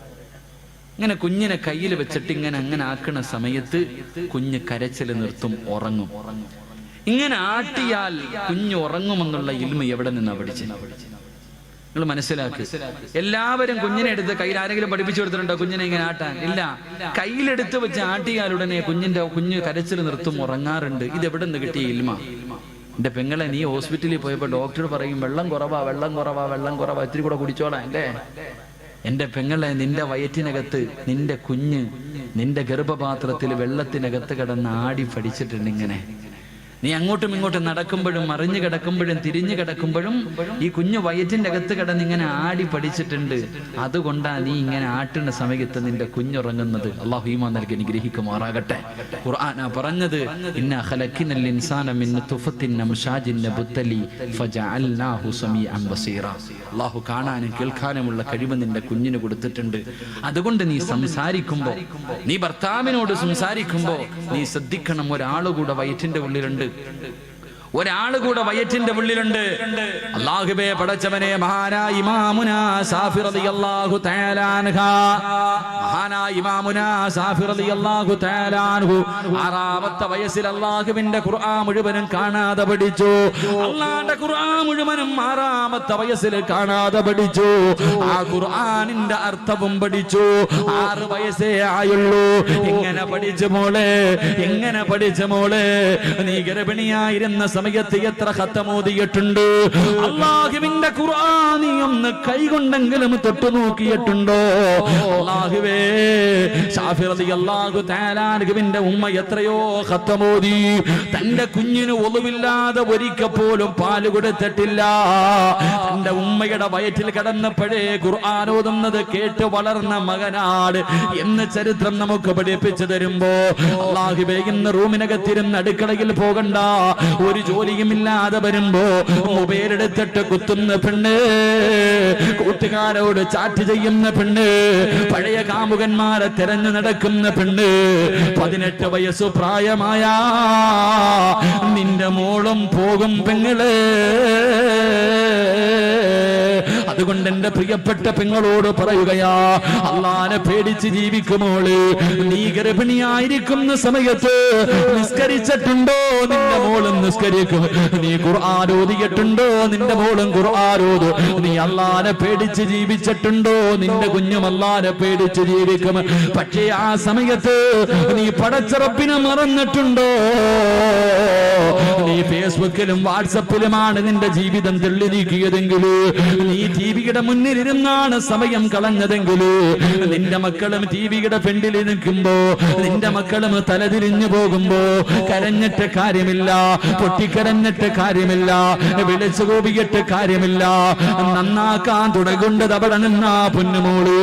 ഇങ്ങനെ കുഞ്ഞിനെ കയ്യിൽ വെച്ചിട്ട് ഇങ്ങനെ ആക്കണ സമയത്ത് കുഞ്ഞ് കരച്ചിൽ നിർത്തും, ഉറങ്ങും. ഇങ്ങനെ ആട്ടിയാൽ കുഞ്ഞ് ഉറങ്ങുമെന്നുള്ള ഇൽമ എവിടെ നിന്നാ പഠിച്ചത്? നിങ്ങൾ മനസ്സിലാക്കി. എല്ലാവരും കുഞ്ഞിനെ എടുത്ത് കയ്യിൽ ആരെങ്കിലും പഠിപ്പിച്ചു കൊടുത്തിട്ടുണ്ടോ കുഞ്ഞിനെ ഇങ്ങനെ ആട്ടാൻ? ഇല്ല. കയ്യിലെടുത്ത് വെച്ച് ആട്ടിയാലുടനെ കുഞ്ഞ് കരച്ചിൽ നിർത്തും, ഉറങ്ങാറുണ്ട്. ഇത് എവിടെ നിന്ന് കിട്ടിയ ഇൽമ? എന്റെ പെങ്ങളെ, നീ ഹോസ്പിറ്റലിൽ പോയപ്പോ ഡോക്ടർ പറയും വെള്ളം കുറവാ, ഇത്തിരി കൂടെ കുടിച്ചോളാം അല്ലേ? എന്റെ പെങ്ങളെ, നിന്റെ വയറ്റിനകത്ത് നിന്റെ കുഞ്ഞ് നിന്റെ ഗർഭപാത്രത്തിൽ വെള്ളത്തിനകത്ത് കിടന്ന് ആടി പഠിച്ചിട്ടുണ്ട്. ഇങ്ങനെ നീ അങ്ങോട്ടും ഇങ്ങോട്ടും നടക്കുമ്പോഴും മറിഞ്ഞു കിടക്കുമ്പോഴും തിരിഞ്ഞു കിടക്കുമ്പോഴും ഈ കുഞ്ഞു വയറ്റിന്റെ അകത്ത് കിടന്ന് ഇങ്ങനെ ആടി പഠിച്ചിട്ടുണ്ട്. അതുകൊണ്ടാ നീ ഇങ്ങനെ ആട്ടുന്ന സമയത്ത് നിന്റെ കുഞ്ഞുറങ്ങുന്നത്. അള്ളാഹു ഈമാൻ നൽകി അനുഗ്രഹിക്കുമാറാകട്ടെ. ഖുർആനാ പറഞ്ഞത്, ഇന്നാ ഖലഖനൽ ഇൻസാന മിൻ നുത്ഫത്തിൻ അംശാജിൻ നബ്തലി ഫജഅൽനാഹു സമീഅൻ ബസീറ. അള്ളാഹു കാണാനും കേൾക്കാനുമുള്ള കഴിവ് നിന്റെ കുഞ്ഞിന് കൊടുത്തിട്ടുണ്ട്. അതുകൊണ്ട് നീ സംസാരിക്കുമ്പോ, നീ ഭർത്താവിനോട് സംസാരിക്കുമ്പോ നീ ശ്രദ്ധിക്കണം, ഒരാളുകൂടെ വയറ്റിന്റെ ഉള്ളിലുണ്ട്, ഒരാളുകൂടെ വയറ്റിന്റെ ഉള്ളിലുണ്ട്. അല്ലാഹുവേ പടച്ചവനെ, മഹാനായ ഇമാമുനാ സാഫി റളിയല്ലാഹു തആല അൻഹു, മഹാനായ ഇമാമുനാ സാഫി റളിയല്ലാഹു തആല അൻഹു 6ാമത്തെ വയസ്സിൽ അല്ലാഹുവിന്റെ ഖുർആൻ മുഴുവനും കാണാതെ പഠിച്ചു. അല്ലാഹുവിന്റെ ഖുർആൻ മുഴുവനും 6ാമത്തെ വയസ്സിൽ കാണാതെ പഠിച്ചു. ആ ഖുർആനിന്റെ അർത്ഥവും പഠിച്ചു. 6 വയസ്സേ ആയുള്ളൂ. ഇങ്ങനെ പഠിച്ചു മോളെ, ഇങ്ങനെ പഠിച്ചു മോളെ. നീ ഗർഭിണിയായിരുന്ന സമയത്ത് എത്ര ഖത്തമോദിയിട്ടുണ്ട്? അല്ലാഹുവിന്റെ ഖുർആൻ നീ ഒന്ന് കൈകൊണ്ടെങ്കിലും തൊട്ടു നോക്കിയിട്ടുണ്ടോ? അല്ലാഹുവേ, ശാഫി റളിയല്ലാഹു തആല അൻഹുവിന്റെ ഉമ്മ എത്രയോ ഖത്തമോദി. തന്റെ കുഞ്ഞിന് ഒളിവില്ലാതെ ഒരിക്കൽ പോലും പാല് കൊടുത്തിട്ടില്ല. തന്റെ ഉമ്മയുടെ വയറ്റിൽ കിടന്നപ്പോഴേ ഖുർആൻ ഓതുന്നത് കേട്ട് വളർന്ന മകനാട് എന്ന് ചരിത്രം നമുക്ക് പഠിപ്പിച്ചു തരുമ്പോ, അല്ലാഹുവേ, ഇന്ന് റൂമിനകത്തിരുന്ന് അടുക്കളയിൽ പോകണ്ട, ഒരു ജോലിയുമില്ലാതെ വരുമ്പോ മൊബൈൽ എടുത്തിട്ട് കുത്തുന്ന പെണ്ണ്, കൂട്ടുകാരോട് ചാറ്റ് ചെയ്യുന്ന പെണ്ണ്, പഴയ കാമുകന്മാരെ തെരഞ്ഞു നടക്കുന്ന പെണ്ണ്, 18 വയസ്സു പ്രായമായ നിന്റെ മോളും പോകും പെങ്ങളെ. അതുകൊണ്ട് എന്റെ പ്രിയപ്പെട്ട പെങ്ങളോട് പറയുകയാ, അള്ളാനെ പേടിച്ച് ജീവിക്കുമോള്. നീ ഗർഭിണിയായിരിക്കുന്ന സമയത്ത് നിസ്കരിച്ചിട്ടുണ്ടോ? നിന്റെ മോളും നിസ്കരിക്കും. നീ ഖുർആൻ ഓതിയിട്ടുണ്ടോ? നിന്റെ മോളും ഖുർആൻ ഓതും. നീ അള്ളാനെ പേടിച്ച് ജീവിച്ചിട്ടുണ്ടോ? നിന്റെ കുഞ്ഞും അള്ളാനെ പേടിച്ച് ജീവിക്കും. പക്ഷേ ആ സമയത്ത് നീ പടച്ച റബ്ബിനെ മറന്നിട്ടുണ്ടോ? നീ ഫേസ്ബുക്കിലും വാട്സപ്പിലുമാണ് നിന്റെ ജീവിതം തെള്ളി നീക്കിയതെങ്കിൽ, നീ ടിവിയുടെ മുന്നിലിരുന്നാണ് സമയം കളഞ്ഞതെങ്കിൽ, നിന്റെ മക്കളും ടിവിയുടെ ഫ്രണ്ടിൽ നിൽക്കുമ്പോ, നിന്റെ മക്കളും തലതിരിഞ്ഞു പോകുമ്പോ കരഞ്ഞിട്ട് കാര്യമില്ല, പൊട്ടിക്കരഞ്ഞിട്ട് കാര്യമില്ല, വിളിച്ചു കൂപിയിട്ട് കാര്യമില്ല. നന്നാക്കാൻ തുടങ്ങുന്നത് അവിടെ നിന്നാ പൊന്നുമോള്.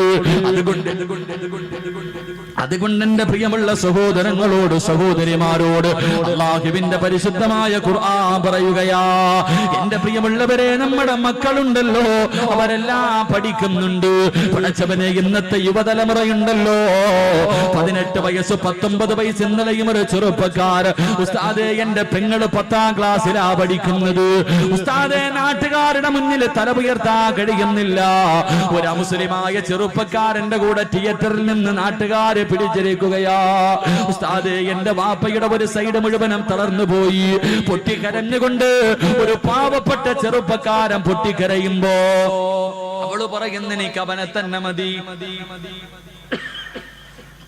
അതുകൊണ്ട് എന്റെ പ്രിയമുള്ള സഹോദരങ്ങളോട് സഹോദരിമാരോട് അല്ലാഹുവിന്റെ പരിശുദ്ധമായ ഖുർആൻ പറയുകയാ, എന്റെ പ്രിയമുള്ളവരെ, നമ്മുടെ മക്കളുണ്ടല്ലോ, അവരെല്ലാം പഠിക്കുന്നുണ്ട്. പഠിച്ചവനെ, ഇന്നത്തെ യുവതലമുറയുണ്ടല്ലോ, 18 വയസ്സ് 19 വയസ്സ് ഇന്നലെയും ഒരു ചെറുപ്പക്കാർ, ഉസ്താദേ എന്റെ പെങ്ങള് 10ാം ക്ലാസ്സിലാ പഠിക്കുന്നത്, ഉസ്താദേ നാട്ടുകാരുടെ മുന്നിൽ തല ഉയർത്താൻ കഴിയുന്നില്ല. ഒരു അമുസ്ലിമായ ചെറുപ്പക്കാരന്റെ കൂടെ തിയേറ്ററിൽ നിന്ന് നാട്ടുകാരെ പിടിച്ചിരിക്കുകയാ. ഉസ്താദേ, എന്റെ വാപ്പയുടെ ഒരു സൈഡ് മുഴുവനും തളർന്നു പോയി. പൊട്ടിക്കരഞ്ഞുകൊണ്ട് ഒരു പാവപ്പെട്ട ചെറുപ്പക്കാരൻ പൊട്ടിക്കരയുമ്പോ അവള് പറയുന്ന, എനിക്ക് അവനെ തന്നെ മതി.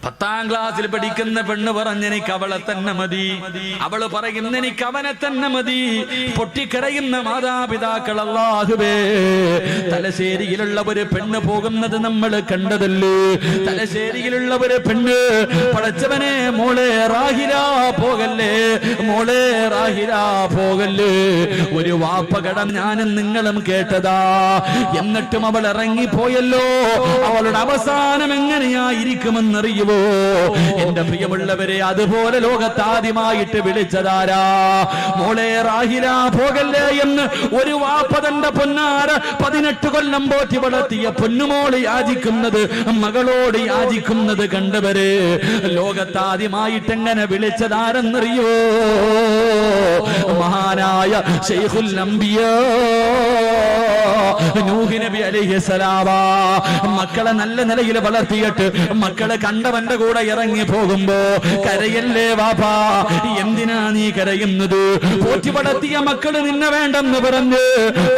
10ാം ക്ലാസ്സിൽ പഠിക്കുന്ന പെണ്ണ് പറഞ്ഞെനിക്ക് അവളെ തന്നെ മതി. അവള് പറയുന്ന എനിക്ക് അവനെ തന്നെ മതി. പൊട്ടിക്കരയുന്ന മാതാപിതാക്കൾ അല്ലാഹുവേ, തലശ്ശേരിയിലുള്ള ഒരു പെണ്ണ് പോകുന്നത് നമ്മൾ കണ്ടതല്ലേ? തലശ്ശേരിയിലുള്ള ഒരു പെണ്ണ്, പടച്ചവനെ മോളെ റാഹില പോകല്ലേ, മോളെ റാഹില പോകല്ലേ. ഒരു വാപ്പ കടം ഞാനും നിങ്ങളും കേട്ടതാ. എന്നിട്ടും അവൾ ഇറങ്ങിപ്പോയല്ലോ. അവളുടെ അവസാനം എങ്ങനെയായിരിക്കുമെന്നറിയുമോ? എന്റെ പ്രിയമുള്ളവരെ, അതുപോലെ ലോകത്താദ്യമായിട്ട് വിളിച്ചതാരാ? മോളെ റാഹില പോകല്ലേ എന്ന് ഒരു വാപ്പ തന്റെ പൊന്നാര 18 കൊല്ലം പോറ്റി വളർത്തിയ പൊന്നുമോള് യാചിക്കുന്നത്, മകളോട് യാചിക്കുന്നത് കണ്ടവര് ലോകത്താദ്യമായിട്ട് എങ്ങനെ വിളിച്ചതാരെന്നറിയോ? മഹാനായ ശൈഖുൽ അംബിയാ നൂഹ് നബി അലൈഹിസ്സലാം. മക്കളെ നല്ല നിലയിൽ വളർത്തിയിട്ട് മക്കളെ കണ്ടവന്റെ കൂടെ ഇറങ്ങി പോകുമ്പോ കരയല്ലേ വാപ്പാ, എന്തിനാ നീ കരയുന്നത്? പോറ്റി വളർത്തിയ മക്കള് നിന്നെ വേണ്ടെന്ന് പറഞ്ഞ്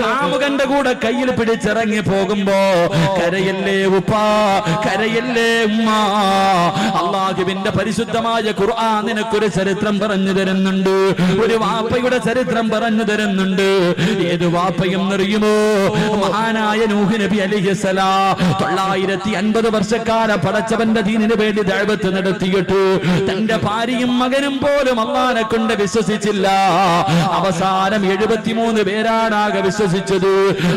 കാമുകന്റെ കൂടെ കയ്യിൽ പിടിച്ചിറങ്ങി പോകുമ്പോ കരയല്ലേ ഉപ്പാ, കരയല്ലേ ഉമ്മ. അല്ലാഹുവിന്റെ പരിശുദ്ധമായ ഖുർആൻ നിനക്കൊരു ചരിത്രം പറഞ്ഞു തരുന്നുണ്ട്, ഒരു വാപ്പയുടെ ചരിത്രം പറഞ്ഞു തരുന്നുണ്ട്. ഏത് വാപ്പയും അറിയുമോ? മഹാനായ നൂഹ് നബി അലൈഹിസ്സലാം 950 വർഷക്കാലം പടച്ചവന്റെ ദീനിന് വേണ്ടി ദഅവത്ത് നടത്തിയിട്ട് തന്റെ ഭാര്യയും മകനും പോലും അല്ലാഹനെ കൊണ്ട് വിശ്വസിച്ചില്ല. അവസാനം 73 പേരാണാകെ വിശ്വസിച്ചത്.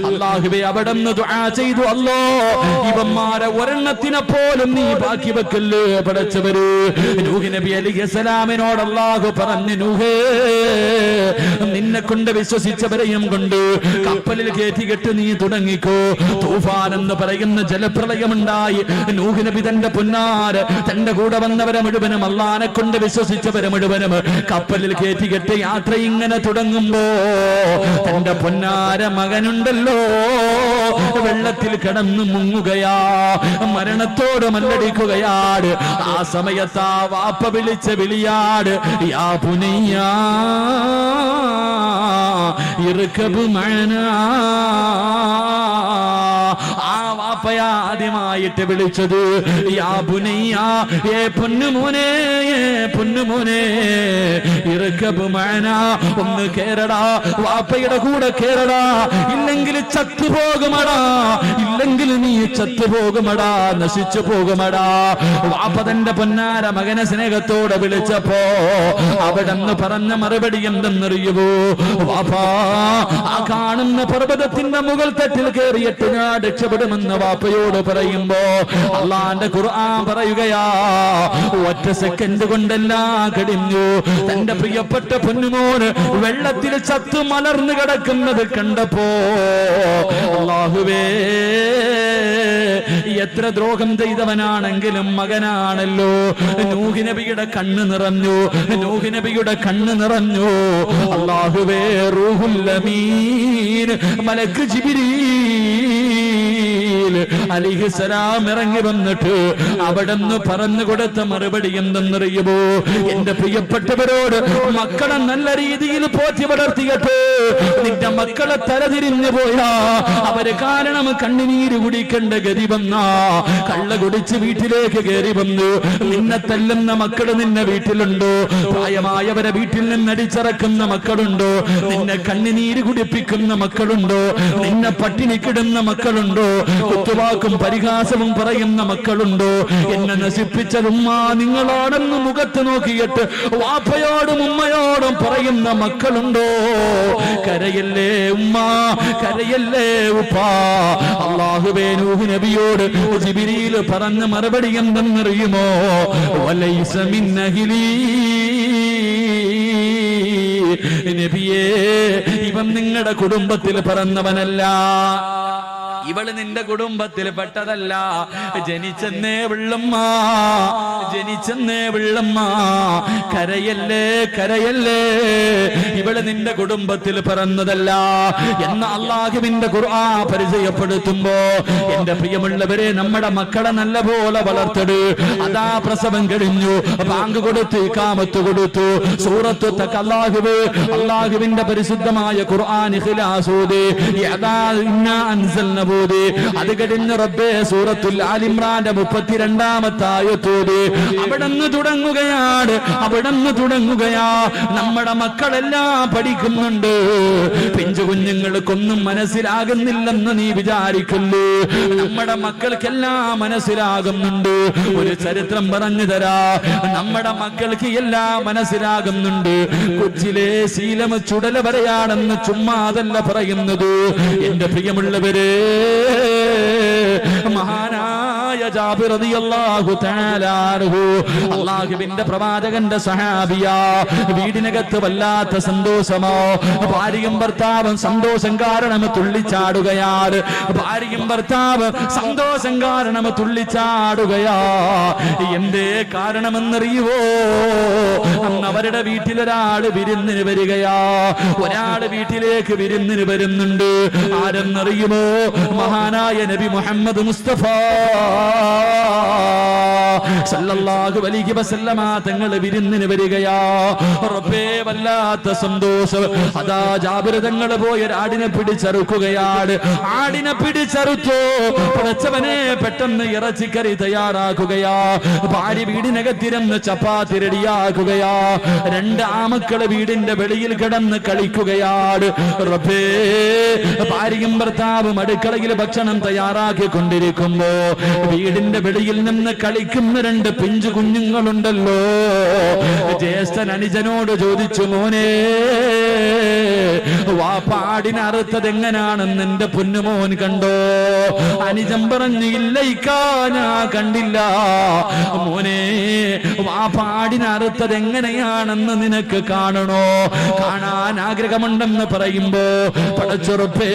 അല്ലാഹുവേ, അവിടുന്ന് ദുആ ചെയ്തു, അല്ലോ ഇവന്മാരെ ഒരെണ്ണത്തിനെ പോലും നീ ബാക്കി വെക്കല്ലേ പടച്ചവര്. നൂഹ് നബി അലൈഹിസ്സലാമിനോട് അല്ലാഹു പറഞ്ഞു, നൂഹേ, നിന്നെ കൊണ്ട് വിശ്വസിച്ചവരെയും കൊണ്ട് കപ്പലിൽ കയറ്റിക്കെട്ട് നീ തുടങ്ങിക്കോ. തൂഫാൻ എന്ന് പറയുന്ന ജലപ്രളയമുണ്ടായി. നൂഹ് നബി തന്റെ പൊന്നാര് തന്റെ കൂടെ വന്നവരെ മുഴുവനും അല്ലാഹനെ കൊണ്ട് വിശ്വസിച്ചവരെ മുഴുവനും കപ്പലിൽ കയറ്റിക്കെട്ട് യാത്ര ഇങ്ങനെ തുടങ്ങുമ്പോ തന്റെ പൊന്നാര മകനുണ്ടല്ലോ വെള്ളത്തിൽ കിടന്നു മുങ്ങുകയാ, മരണത്തോട് മല്ലടിക്കുകയാണ്. ആ സമയത്ത് ആ വാപ്പ വിളിച്ച വിളിയാട്, യാ പുനയ്യാ ഇർകബ് മഅനാ. ആ വാപ്പയാ ആദ്യമായിട്ട് വിളിച്ചത് യാ ബുനയ്യ, ഏ പൊന്നുമോനെ, ഏ പൊന്നുമോനെ, ഇർകബ് മഅനാ, ഒന്ന് കേറടാ, വാപ്പയുടെ കൂടെ കേറടാ, ഇല്ലെങ്കിൽ ചത്തുപോകുമടാ, ഇല്ലെങ്കിൽ നീ ചത്തുപോകുമടാ, നശിച്ചു പോകുമടാ. വാപ്പ തന്റെ പൊന്നാര മകനെ സ്നേഹത്തോടെ വിളിച്ചപ്പോ അവിടെന്ന് പറഞ്ഞ മറുപടി എന്തെന്നറിയുമോ? വാപ്പാ, ആ കാണുന്ന പർവ്വതത്തിന്റെ മുകൾ തട്ടിൽ കയറിയിട്ട് ഞാൻ രക്ഷപ്പെടുമെന്ന് വാപ്പയോട് പറയുമ്പോ അല്ലാഹുവിന്റെ ഖുർആൻ പറയുകയാ, ഒറ്റ സെക്കൻഡ് കൊണ്ടെല്ലാം കഴിഞ്ഞു. തന്റെ പ്രിയപ്പെട്ട പൊന്നുമോന് വെള്ളത്തിൽ ചത്തു മലർന്നു കിടക്കുന്നത് കണ്ടപ്പോ അല്ലാഹുവേ, എത്ര ദ്രോഹം ചെയ്തവനാണെങ്കിലും മകനാണല്ലോ. നൂഹ് നബിയുടെ കണ്ണ് നിറഞ്ഞു, നൂഹ് നബിയുടെ കണ്ണ് നിറഞ്ഞു. അല്ലാഹുവേ, റൂഹുൽ അമീൻ മലക്ക് ജിബ്രീൽ അലൈഹിസ്സലാം ഇറങ്ങി വന്നിട്ട് അവിടെന്ന് പറഞ്ഞു കൊടുത്ത മറുപടി എന്തെന്നറിയുമോ? എന്റെ പ്രിയപ്പെട്ടവരോട്, മക്കളെ നല്ല രീതിയിൽ പോറ്റി വളർത്തിയിട്ട് നിന്റെ മക്കളെ തലതിരിഞ്ഞു പോയാ അവര് കാരണം കണ്ണുനീര് കുടിക്കേണ്ട ഗതി വന്നാ, കള്ള കുടിച്ച് വീട്ടിലേക്ക് കയറി വന്നു നിന്നെ തല്ലുന്ന മക്കള് നിന്നെ വീട്ടിലുണ്ടോ? പ്രായമായവരെ വീട്ടിൽ നിന്ന് അടിച്ചിറക്കുന്ന മക്കളുണ്ടോ? നിന്നെ കണ്ണുനീര് കുടിപ്പിക്കുന്ന മക്കളുണ്ടോ? നിന്നെ പട്ടിണിക്കിടുന്ന മക്കളുണ്ടോ? കുത്തുവാക്കും പരിഹാസവും പറയുന്ന മക്കളുണ്ടോ? എന്നെ നശിപ്പിച്ചതുമ്മ നിങ്ങളോടെന്ന് മുഖത്ത് നോക്കിയിട്ട് വാപ്പയോടും ഉമ്മയോടും പറയുന്ന മക്കളുണ്ടോ? കരയല്ലേ ഉമ്മ, കരയല്ലേ ഉപ്പ. അല്ലാഹുവേ, നൂഹ് നബിയോട് ജിബ്രീൽ പറഞ്ഞ മറുപടി എന്തെന്നറിയുമോ? വലൈസ മിൻ അഹ്ലി, നബിയേ, ഇവൻ നിങ്ങളുടെ കുടുംബത്തിൽ പിറന്നവനല്ല, ഇവള് നിന്റെ കുടുംബത്തിൽ പെട്ടതല്ല. ജനിച്ചെന്നേ വിള്ളമ്മ, ജനിച്ചെന്നേ വിള്ളമ്മ. കരയല്ലേ, കരയല്ലേ, ഇവള് നിന്റെ കുടുംബത്തിൽ പിറന്നതല്ല എന്ന് അല്ലാഹുവിന്റെ ഖുർആൻ പരിചയപ്പെടുത്തുമ്പോ എന്റെ പ്രിയമുള്ളവരെ, നമ്മുടെ മക്കളെ നല്ല പോലെ വളർത്തട്. അതാ പ്രസവം കഴിഞ്ഞു, ബാങ്ക് കൊടുത്തു, ഇഖാമത്ത് കൊടുത്തു, സൂറത്ത് അല്ലാഹുവിന്റെ പരിശുദ്ധമായ ഖുർആൻ ഇഖ്ലാസ് ഓതി, യദാ ഇന്നാ അൻസൽനഹു ആയത്തോതി. അത് കഴിഞ്ഞ് റബ്ബേ സൂറത്തുൽ ആൽ ഇംറാന്റെ 32-ാമത്തെ ആയത്തോതി. അവിടുന്ന് തുടങ്ങുകയാ. നമ്മുടെ മക്കളെല്ലാം പഠിക്കുന്നുണ്ട്. പിഞ്ചു കുഞ്ഞുങ്ങൾക്കൊന്നും മനസ്സിലാകുന്നില്ലെന്ന് നീ വിചാരിക്കല്ലേ. നമ്മുടെ മക്കൾക്കെല്ലാം മനസ്സിലാകുന്നുണ്ട്. ഒരു ചരിത്രം പറഞ്ഞു തരാ. നമ്മുടെ മക്കൾക്ക് എല്ലാം മനസ്സിലാകുന്നുണ്ട്. കൊച്ചിലെ ശീലം ചുടല വരെയാണെന്ന് ചുമ്മാതല്ല പറയുന്നത്. എന്റെ പ്രിയമുള്ളവരെ, മഹാനായ ജാബിർ റളിയല്ലാഹു തആല അൻഹു അല്ലാഹുവിന്റെ പ്രവാചകന്റെ സഹാബിയാ. വീടിനകത്ത് വല്ലാത്ത സന്തോഷമോ. ഭാര്യയും ഭർത്താവും സന്തോഷം കാരണം തുള്ളിച്ചാടുകയാണ്. ഭാര്യയും ഭർത്താവ് സന്തോഷം കാരണം തുള്ളിച്ചാടുകയാ. എന്തേ കാരണമെന്നറിയുവോ? അന്ന് അവരുടെ വീട്ടിലൊരാള് വിരുന്നിന് വരികയാ. ഒരാള് വീട്ടിലേക്ക് വിരുന്നിന് വരുന്നുണ്ട്. ആരെന്നറിയുമോ? മഹാനായ നബി മുഹമ്മദ് മുസ്തഫ സല്ലല്ലാഹു അലൈഹി വസല്ലമ തങ്ങൾ വിരുന്നിന് വരികയാ. റബ്ബേ വല്ലാത്ത സന്തോഷം. അതാ ജാബിർ തങ്ങൾ പോയ ആടിനെ പിടിച്ചറുക്കുകയാണ്. ആടിനെ പിടിച്ചറുത്തു. പടച്ചവനെ, പെട്ടെന്ന് ഇറച്ചിക്കറി തയ്യാറാക്കുകയാ. ഭാര്യ വീടിനകത്തിരുന്ന് ചപ്പാത്തി റെഡിയാക്കുകയാ. 2 ആമക്കള് വീടിന്റെ വെളിയിൽ കിടന്ന് കളിക്കുകയാണ്. റബ്ബേ, ഭാര്യയും ഭർത്താവും അടുക്കളയിൽ ഭക്ഷണം തയ്യാറാക്കിക്കൊണ്ടിരിക്കുമ്പോ വീടിന്റെ വെളിയിൽ നിന്ന് കളിക്കുന്ന 2 പിഞ്ചു കുഞ്ഞുങ്ങളുണ്ടല്ലോ. ജ്യേഷ്ഠൻ അനുജനോട് ചോദിച്ചു, മോനെ, വാപ്പാടിനെ അറുത്തത് എങ്ങനെയാണെന്ന് എന്റെ പൊന്നുമോൻ കണ്ടോ? അനുജൻ പറഞ്ഞു, ഇല്ല ഇക്കാ, ഞാൻ കണ്ടില്ല. മോനെ, വാപ്പാടിനെ അറുത്തത് എങ്ങനെയാണെന്ന് നിനക്ക് കാണണോ? കാണാൻ ആഗ്രഹമുണ്ടെന്ന് പറയുമ്പോ പടച്ചുറപ്പേ,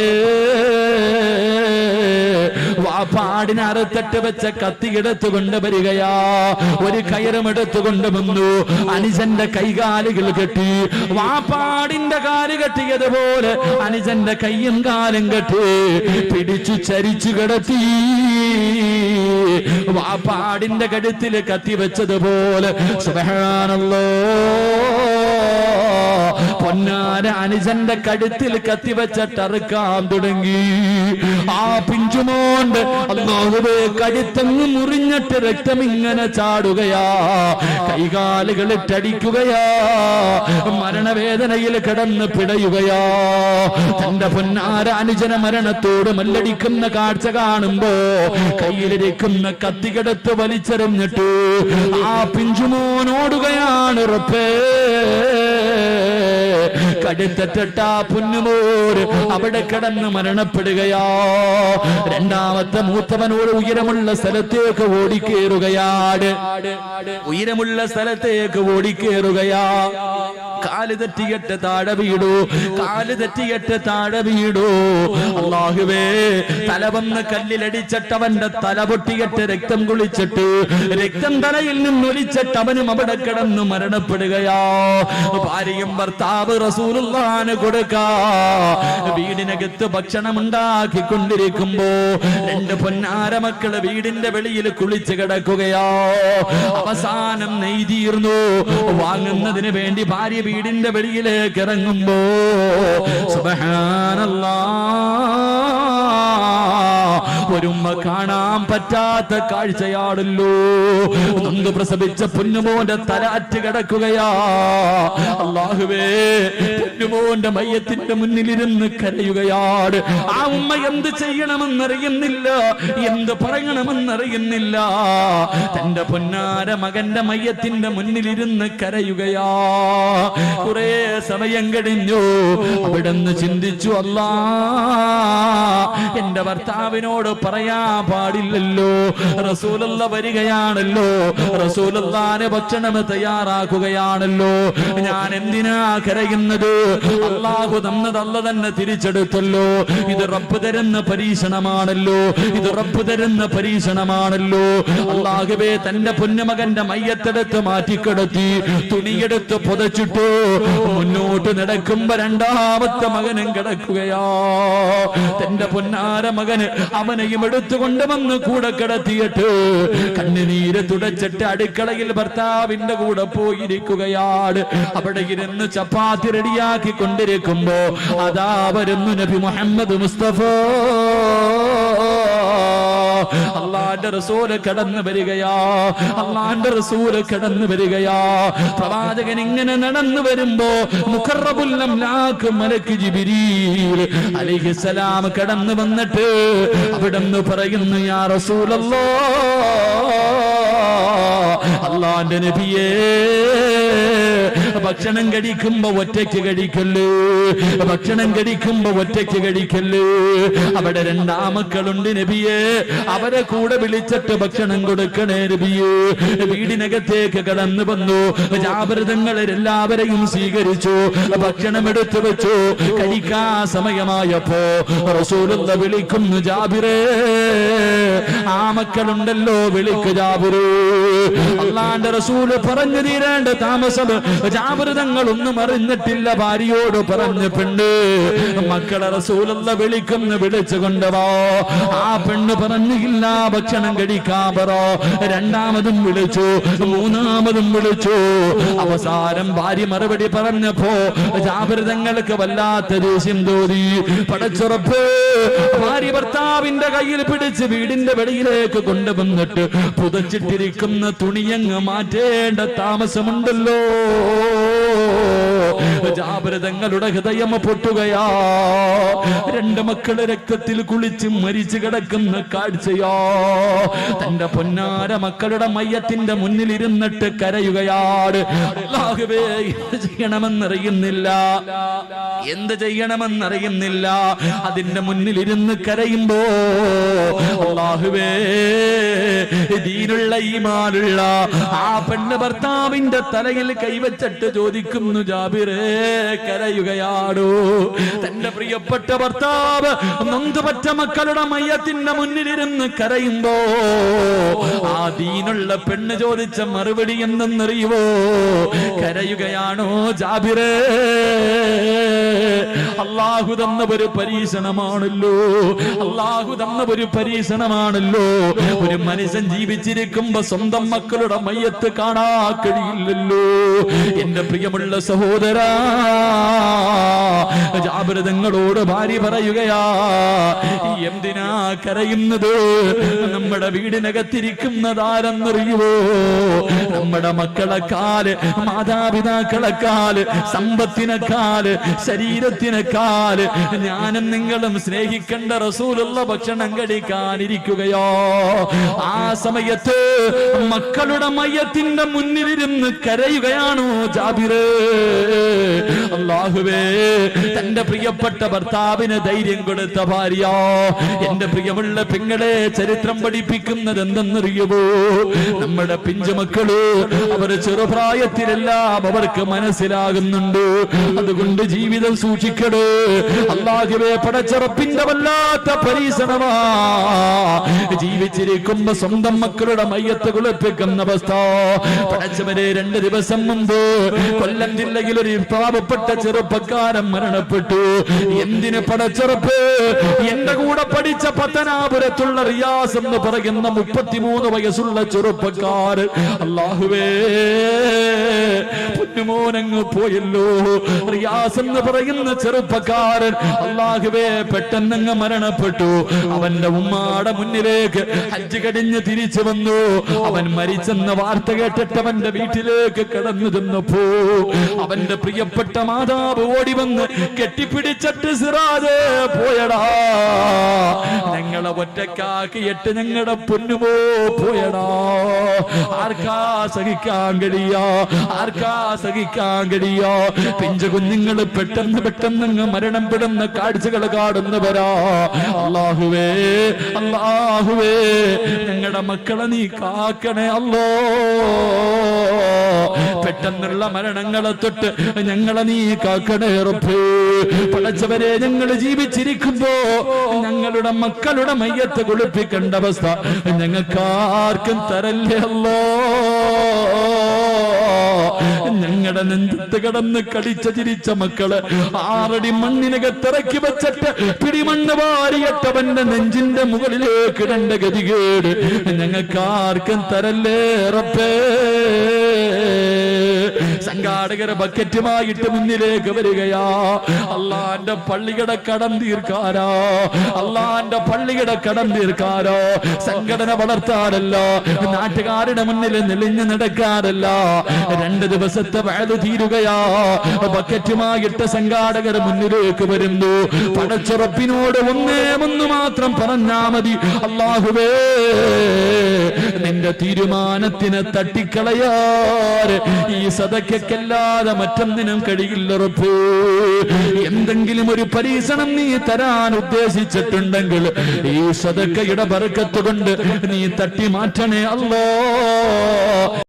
വാപ്പാടിനെ അറുത്തിട്ട് വെച്ച കത്തിയെടുത്തുകൊണ്ട് വരികയാ. ഒരു കയറും എടുത്തുകൊണ്ട് വന്നു. അനുജന്റെ കൈകാലുകൾ കെട്ടി. വാപ്പാടിന്റെ കാല് കെട്ടിയതുപോലെ അനുജന്റെ കയ്യും കാലും കെട്ടി പിടിച്ചു ചരിച്ചു കിടത്തി. വാപ്പാടിന്റെ കഴുത്തിൽ കത്തി വെച്ചതുപോലെ. സുബ്ഹാനല്ലാഹ്, പൊന്നാര അനുജന്റെ കഴുത്തിൽ കത്തിവെച്ചിട്ടറുക്കാൻ തുടങ്ങി. ആ പിഞ്ചുമോണ്ട് അല്ലാഹുവേ കഴുത്തങ്ങ് മുറിഞ്ഞിട്ട് രക്തം ഇങ്ങനെ ചാടുകയാ. കൈകാലുകളിട്ടടിക്കുകയാ. മരണവേദനയിൽ കിടന്ന് പിടയുകയാ. തന്റെ പൊന്നാര അനുജന മരണത്തോട് മല്ലടിക്കുന്ന കാഴ്ച കാണുമ്പോ കയ്യിലിരിക്കുന്ന കത്തികെടുത്ത് വലിച്ചെറിഞ്ഞിട്ട് ആ പിഞ്ചുമോനോടുകയാണ്. റബ്ബേ, കടുത്തട്ട പുന്നുമോര് അവിടെ കിടന്ന് മരണപ്പെടുകയാ. 2ാമത്തെ മൂത്തവനോട് ഉയരമുള്ള സ്ഥലത്തേക്ക് ഓടിക്കേറുകയാണ്. ഉയരമുള്ള സ്ഥലത്തേക്ക് ഓടിക്കേറുകയാ. കാല് തെറ്റിയിട്ട് താഴെ വീടൂ. കാല് തെറ്റിയിട്ട് താഴെ വീടൂ. അല്ലാഹുവേ, തല വന്ന് കല്ലിലടിച്ചിട്ടവന്റെ തല പൊട്ടിയിട്ട് രക്തം കുളിച്ചിട്ട് രക്തം തലയിൽ നിന്നൊലിച്ചിട്ട് അവനും അവിടെ കിടന്ന് മരണപ്പെടുകയാ. ഭാര്യയും ഭർത്താവ് റസൂലുള്ളാഹിന് കൊടുക്കാ വീടിനകത്ത് ഭക്ഷണം ഉണ്ടാക്കിക്കൊണ്ടിരിക്കുമ്പോ 2 പൊന്നാര മക്കള് വീടിന്റെ വെളിയിൽ കുളിച്ച് കിടക്കുകയാ. അവസാനം നെയ്തീർന്നു. വാങ്ങുന്നതിന് വേണ്ടി ഭാര്യ വീടിന്റെ വെളിയിലേക്ക് ഇറങ്ങുമ്പോ സുബ്ഹാനല്ലാഹ്, ഒരുമ്മ കാണാൻ പറ്റാത്ത കാഴ്ചയാണല്ലോ. നൊന്ത് പ്രസവിച്ച പൊന്നുമോന്റെ തല അറ്റ് കിടക്കുകയാ. അല്ലാഹുവേ, പൊന്നുമോന്റെ മയ്യത്തിന്റെ മുന്നിലിരുന്ന് കരയുകയാണ്. ആ ഉമ്മ എന്ത് ചെയ്യണമെന്നറിയുന്നില്ല, എന്ത് പറയണമെന്നറിയുന്നില്ല. തന്റെ പൊന്നാര മകന്റെ മയ്യത്തിന്റെ മുന്നിലിരുന്ന് കരയുകയാ. കുറെ സമയം കഴിഞ്ഞു. അവിടുന്ന് ചിന്തിച്ചു, അല്ലാ, എന്റെ ഭർത്താവിനോട് പറയാൻ പാടില്ലല്ലോ. റസൂലുള്ള വരികയാണല്ലോ. റസൂലുള്ളാഹിന്റെ ഭക്ഷണം തയ്യാറാക്കുകയാണല്ലോ. ഞാൻ എന്തിനാ കരയുന്നത്? അല്ലാഹു തന്നത് അല്ല തന്നെ തിരിച്ചെടുത്തല്ലോ. ഇത് റബ്ബ് തരുന്ന പരീക്ഷണമാണല്ലോ. ഇത് റബ്ബ് തരുന്ന പരീക്ഷണമാണല്ലോ. അല്ലാഹുവേ, തന്റെ പൊന്നുമകന്റെ മയ്യത്തെടുത്ത് മാറ്റിക്കിടത്തി തുണിയെടുത്ത് പുതച്ചിട്ടു. മുന്നോട്ട് നടക്കുമ്പോ 2ാമത്തെ മകനും കിടക്കുകയാ. തന്റെ പൊന്നാര മകന് അവനെ ആരെയും എടുത്തുകൊണ്ട് വന്ന് കൂടെ കിടത്തിയിട്ട് കണ്ണുനീര് തുടച്ചിട്ട് അടുക്കളയിൽ ഭർത്താവിന്റെ കൂടെ പോയിരിക്കുകയാണ്. അവിടെ ഇരുന്ന് ചപ്പാത്തി റെഡിയാക്കി കൊണ്ടിരിക്കുമ്പോ അതാ വരുന്നു നബി മുഹമ്മദ് മുസ്തഫ. അള്ളാന്റെ റസൂല് കടന്നു വരികയാ, അള്ളാന്റെ റസൂല് കടന്നു വരികയാ. പ്രവാചകൻ ഇങ്ങനെ നടന്നു വരുമ്പോ മുഖറബുൽ അംലാക്ക് മലക്ക് ജിബ്രീൽ അലൈഹിസ്സലാം കടന്നു വന്നിട്ട് അവിടെന്ന് പറയുന്നു, യാ റസൂലല്ലാഹ്, അള്ളാന്റെ നബിയേ, ഭക്ഷണം കഴിക്കുമ്പോ ഒറ്റയ്ക്ക് കഴിക്കല്ലേ, ഭക്ഷണം കഴിക്കുമ്പോ ഒറ്റയ്ക്ക് കഴിക്കല്ലേ. അവിടെ രണ്ടാമക്കളുണ്ട് നബിയേ, അവരെ കൂടെ വിളിച്ചിട്ട് ഭക്ഷണം കൊടുക്കണേ നബിയേ. വീടിനകത്തേക്ക് കടന്നു വന്നു. ജാബിറുതങ്ങളെ എല്ലാവരെയും സ്വീകരിച്ചു, ഭക്ഷണം എടുത്തു വെച്ചു. കഴിക്കാ സമയമായപ്പോ റസൂലുള്ള വിളിക്കുന്നു, ജാബിറേ, ആ മക്കളുണ്ടല്ലോ, വിളിക്ക് ജാബിറേ. അള്ളാന്റെ റസൂല് പറഞ്ഞു തീരേണ്ട താമസം ജാബിറുതങ്ങളൊന്നും അറിഞ്ഞിട്ടില്ല. ഭാര്യയോട് പറഞ്ഞു, പെണ്ണ്, മക്കളെ റസൂലുള്ള വിളിക്കുന്നു, വിളിച്ചുകൊണ്ടവോ. ആ പെണ്ണ് പറഞ്ഞില്ല, ഭക്ഷണം കഴിക്കാൻ പറ. രണ്ടാമതും വിളിച്ചു, മൂന്നാമതും വിളിച്ചു. അവസാനം ഭാര്യ മറുപടി പറഞ്ഞപ്പോ ജാബിറുതങ്ങൾക്ക് വല്ലാത്ത ദേഷ്യം തോന്നി. പടച്ചുറപ്പ്, ഭാര്യ ഭർത്താവിന്റെ കയ്യിൽ പിടിച്ച് വീടിന്റെ വെളിയിലേക്ക് കൊണ്ടുവന്നിട്ട് പുതച്ചിട്ടിരിക്കുന്ന തുണിയങ്ങ് മാറ്റേണ്ട താമസമുണ്ടല്ലോ. ജാബിറുതങ്ങളുടെ ഹൃദയം പൊട്ടുകയാ. രണ്ട് മക്കള് രക്തത്തിൽ കുളിച്ച് മരിച്ചു കിടക്കുന്ന കാഴ്ചയോ. തന്റെ മക്കളുടെ മയ്യത്തിന്റെ മുന്നിൽ ഇരുന്നിട്ട് കരയുകയാണ്. അല്ലാഹുവേ, എന്ത് ചെയ്യണമെന്നറിയുന്നില്ല, എന്ത് ചെയ്യണമെന്നറിയുന്നില്ല. അതിന്റെ മുന്നിൽ ഇരുന്ന് കരയുമ്പോ അല്ലാഹുവേ, ദീനുള്ള ഈമാനുള്ള ആ പെണ്ണ് ഭർത്താവിന്റെ തലയിൽ കൈവച്ചിട്ട് ചോദിക്കുന്നു, ജാബിറേ, കരയുകയാടോ. തന്റെ പ്രിയപ്പെട്ട ഭർത്താവ് നൊന്തുപറ്റ മക്കളുടെ മയ്യത്തിന്റെ മുന്നിലിരുന്ന് കരയുമ്പോ ആ ദീനുള്ള പെണ്ണ് ചോദിച്ച മറുപടി എന്തെന്നറിയുവോ? കരയുകയാണോ ജാബിറേ? അല്ലാഹു തന്ന ഒരു പരീക്ഷണമാണല്ലോ, അല്ലാഹു തന്ന ഒരു പരീക്ഷണമാണല്ലോ. ഒരു മനുഷ്യൻ ജീവിച്ചിരിക്കുമ്പോ സ്വന്തം മക്കളുടെ മയ്യത്ത് കാണാ കഴിയില്ലല്ലോ. എന്റെ പ്രിയമുള്ള സഹോദരാ, ജാബിറുതങ്ങളോട് ഭാര്യ പറയുകയാ, എന്തിനാ കരയുന്നത്? നമ്മുടെ വീടിനകത്തിരിക്കുന്നതാരെന്നറിയുവോ? നമ്മുടെ മക്കളെക്കാല്, മാതാപിതാക്കളെക്കാല്, സമ്പത്തിനെക്കാല്, ശരീരത്തിനെക്കാല് ഞാനും നിങ്ങളും സ്നേഹിക്കേണ്ട റസൂലുള്ള ഭക്ഷണം കഴിക്കാനിരിക്കുകയോ? ആ സമയത്ത് മക്കളുടെ മയ്യത്തിന്റെ മുന്നിലിരുന്ന് കരയുകയാണോ ജാബിറേ? അല്ലാഹുവേ, തന്റെ പ്രിയപ്പെട്ട ഭർത്താവിന് ധൈര്യം കൊടുത്ത ഭാര്യ. എന്റെ പ്രിയമുള്ള പെങ്ങളെ, ചരിത്രം പഠിപ്പിക്കുന്നത് എന്തെന്നറിയുമോ? നമ്മുടെ പിഞ്ചുമക്കള് അവർ ചെറുപ്രായത്തിലെല്ലാം അവർക്ക് മനസ്സിലാകുന്നുണ്ട്. അതുകൊണ്ട് ജീവിതം സൂക്ഷിക്കടേ. അല്ലാഹുവേ, പടച്ചറപ്പിന്റെ വല്ലാത്ത പരീക്ഷണമാ. ജീവിച്ചിരിക്കുമ്പോ സ്വന്തം മക്കളുടെ മയ്യത്ത് കുളിപ്പിക്കുന്ന അവസ്ഥ. പടച്ചവരെ, 2 ദിവസം മുമ്പ് കൊല്ലം ജില്ലയിൽ ഒരു പാവപ്പെട്ട ചെറുപ്പക്കാരൻ മരണപ്പെട്ടു. എന്തിന് പടച്ചറപ്പ്? എന്റെ കൂടെ പഠിച്ച പത്തനാപുരത്തുള്ള റിയാസ് എന്ന് പറയുന്ന 33 വയസ്സുള്ള ചെറുപ്പക്കാരൻ, അല്ലാഹുവേ, പൊന്നുമോനങ്ങ് പോയല്ലോ. റിയാസ് എന്ന് പറയുന്ന ചെറുപ്പക്കാരൻ, അല്ലാഹുവേ, പെട്ടെന്നങ്ങ് മരണപ്പെട്ടു. അവന്റെ ഉമ്മാടെ മുന്നിലേക്ക് ഹജ്ജ് കഴിഞ്ഞ് തിരിച്ചു വന്നു. അവൻ മരിച്ചെന്ന വാർത്ത കേട്ടിട്ട് അവന്റെ വീട്ടിലേക്ക് കടന്നു ചെന്നപ്പോ അവന്റെ പ്രിയപ്പെട്ട മാതാവ് ഓടി വന്ന് കെട്ടിപ്പിടിച്ചിട്ട്, സിറാജേ, പോയടാ, ഞങ്ങളെ ഒറ്റക്കാക്കിയിട്ട് ഞങ്ങളുടെ പൊന്നുമോ പോയടാ. ആർക്കാ സഹിക്കാൻ കഴിയോ? ആർക്കാ സഹിക്കാൻ കഴിയോ? പിഞ്ചു കുഞ്ഞുങ്ങൾ പെട്ടെന്ന് മരണപ്പെടുന്ന കാഴ്ചകൾ കാണുന്നവരാ. അല്ലാഹുവേ, അല്ലാഹുവേ, ഞങ്ങളുടെ മക്കളെ നീ കാക്കണേ അല്ലോ. പെട്ടെന്നുള്ള മരണങ്ങളെ തൊട്ട് ഞങ്ങളെ നീ കാക്കണേ റബ്ബേ. പടച്ചവരെ, ഞങ്ങൾ ജീവിച്ചിരിക്കുമ്പോ ഞങ്ങളുടെ മക്കളുടെ മയ്യത്ത് കുളിപ്പിക്കേണ്ട അവസ്ഥ ഞങ്ങൾക്കാർക്കും തരല്ലേ അല്ലോ. ഞങ്ങളുടെ നെഞ്ചത്ത് കിടന്ന് കടിച്ച ചിരിച്ച മക്കള് 6 അടി മണ്ണിനകത്തിറക്കി വെച്ചിട്ട് പിടിമണ്ണ് വാരിയട്ടവന്റെ നെഞ്ചിന്റെ മുകളിലേക്ക് ഇടേണ്ട ഗതികേട് ഞങ്ങൾക്ക് ആർക്കും തരല്ലേ റബ്ബേ. സംഘാടകരെ ബക്കറ്റുമായിട്ട് മുന്നിലേക്ക് വരികയാ. അള്ളാന്റെ പള്ളിയുടെ കടം തീർക്കാരോ, അള്ളാന്റെ പള്ളിയുടെ കടം തീർക്കാരോ. സംഘടന വളർത്താറല്ല, നാട്ടുകാരുടെ മുന്നിൽ നെളിഞ്ഞു നടക്കാറല്ല. 2 ദിവസത്തെ വയത് തീരുകയാ. ബക്കറ്റുമായിട്ട് സംഘാടകർ മുന്നിലേക്ക് വരുന്നു. പടച്ചുറപ്പിനോട് ഒന്നു മാത്രം പറഞ്ഞാ മതി, അല്ലാഹുവേ നിന്റെ തീരുമാനത്തിനെ തട്ടിക്കളയാറ് ഈ സദക്കല്ലാതെ മറ്റൊന്നിനും കഴിയില്ല റബ്ബേ. എന്തെങ്കിലും ഒരു പരീക്ഷണം നീ തരാൻ ഉദ്ദേശിച്ചിട്ടുണ്ടെങ്കിൽ ഈ സദക്കയുടെ ബർക്കത്ത് കൊണ്ട് നീ തട്ടി മാറ്റണേ അല്ലാഹ്.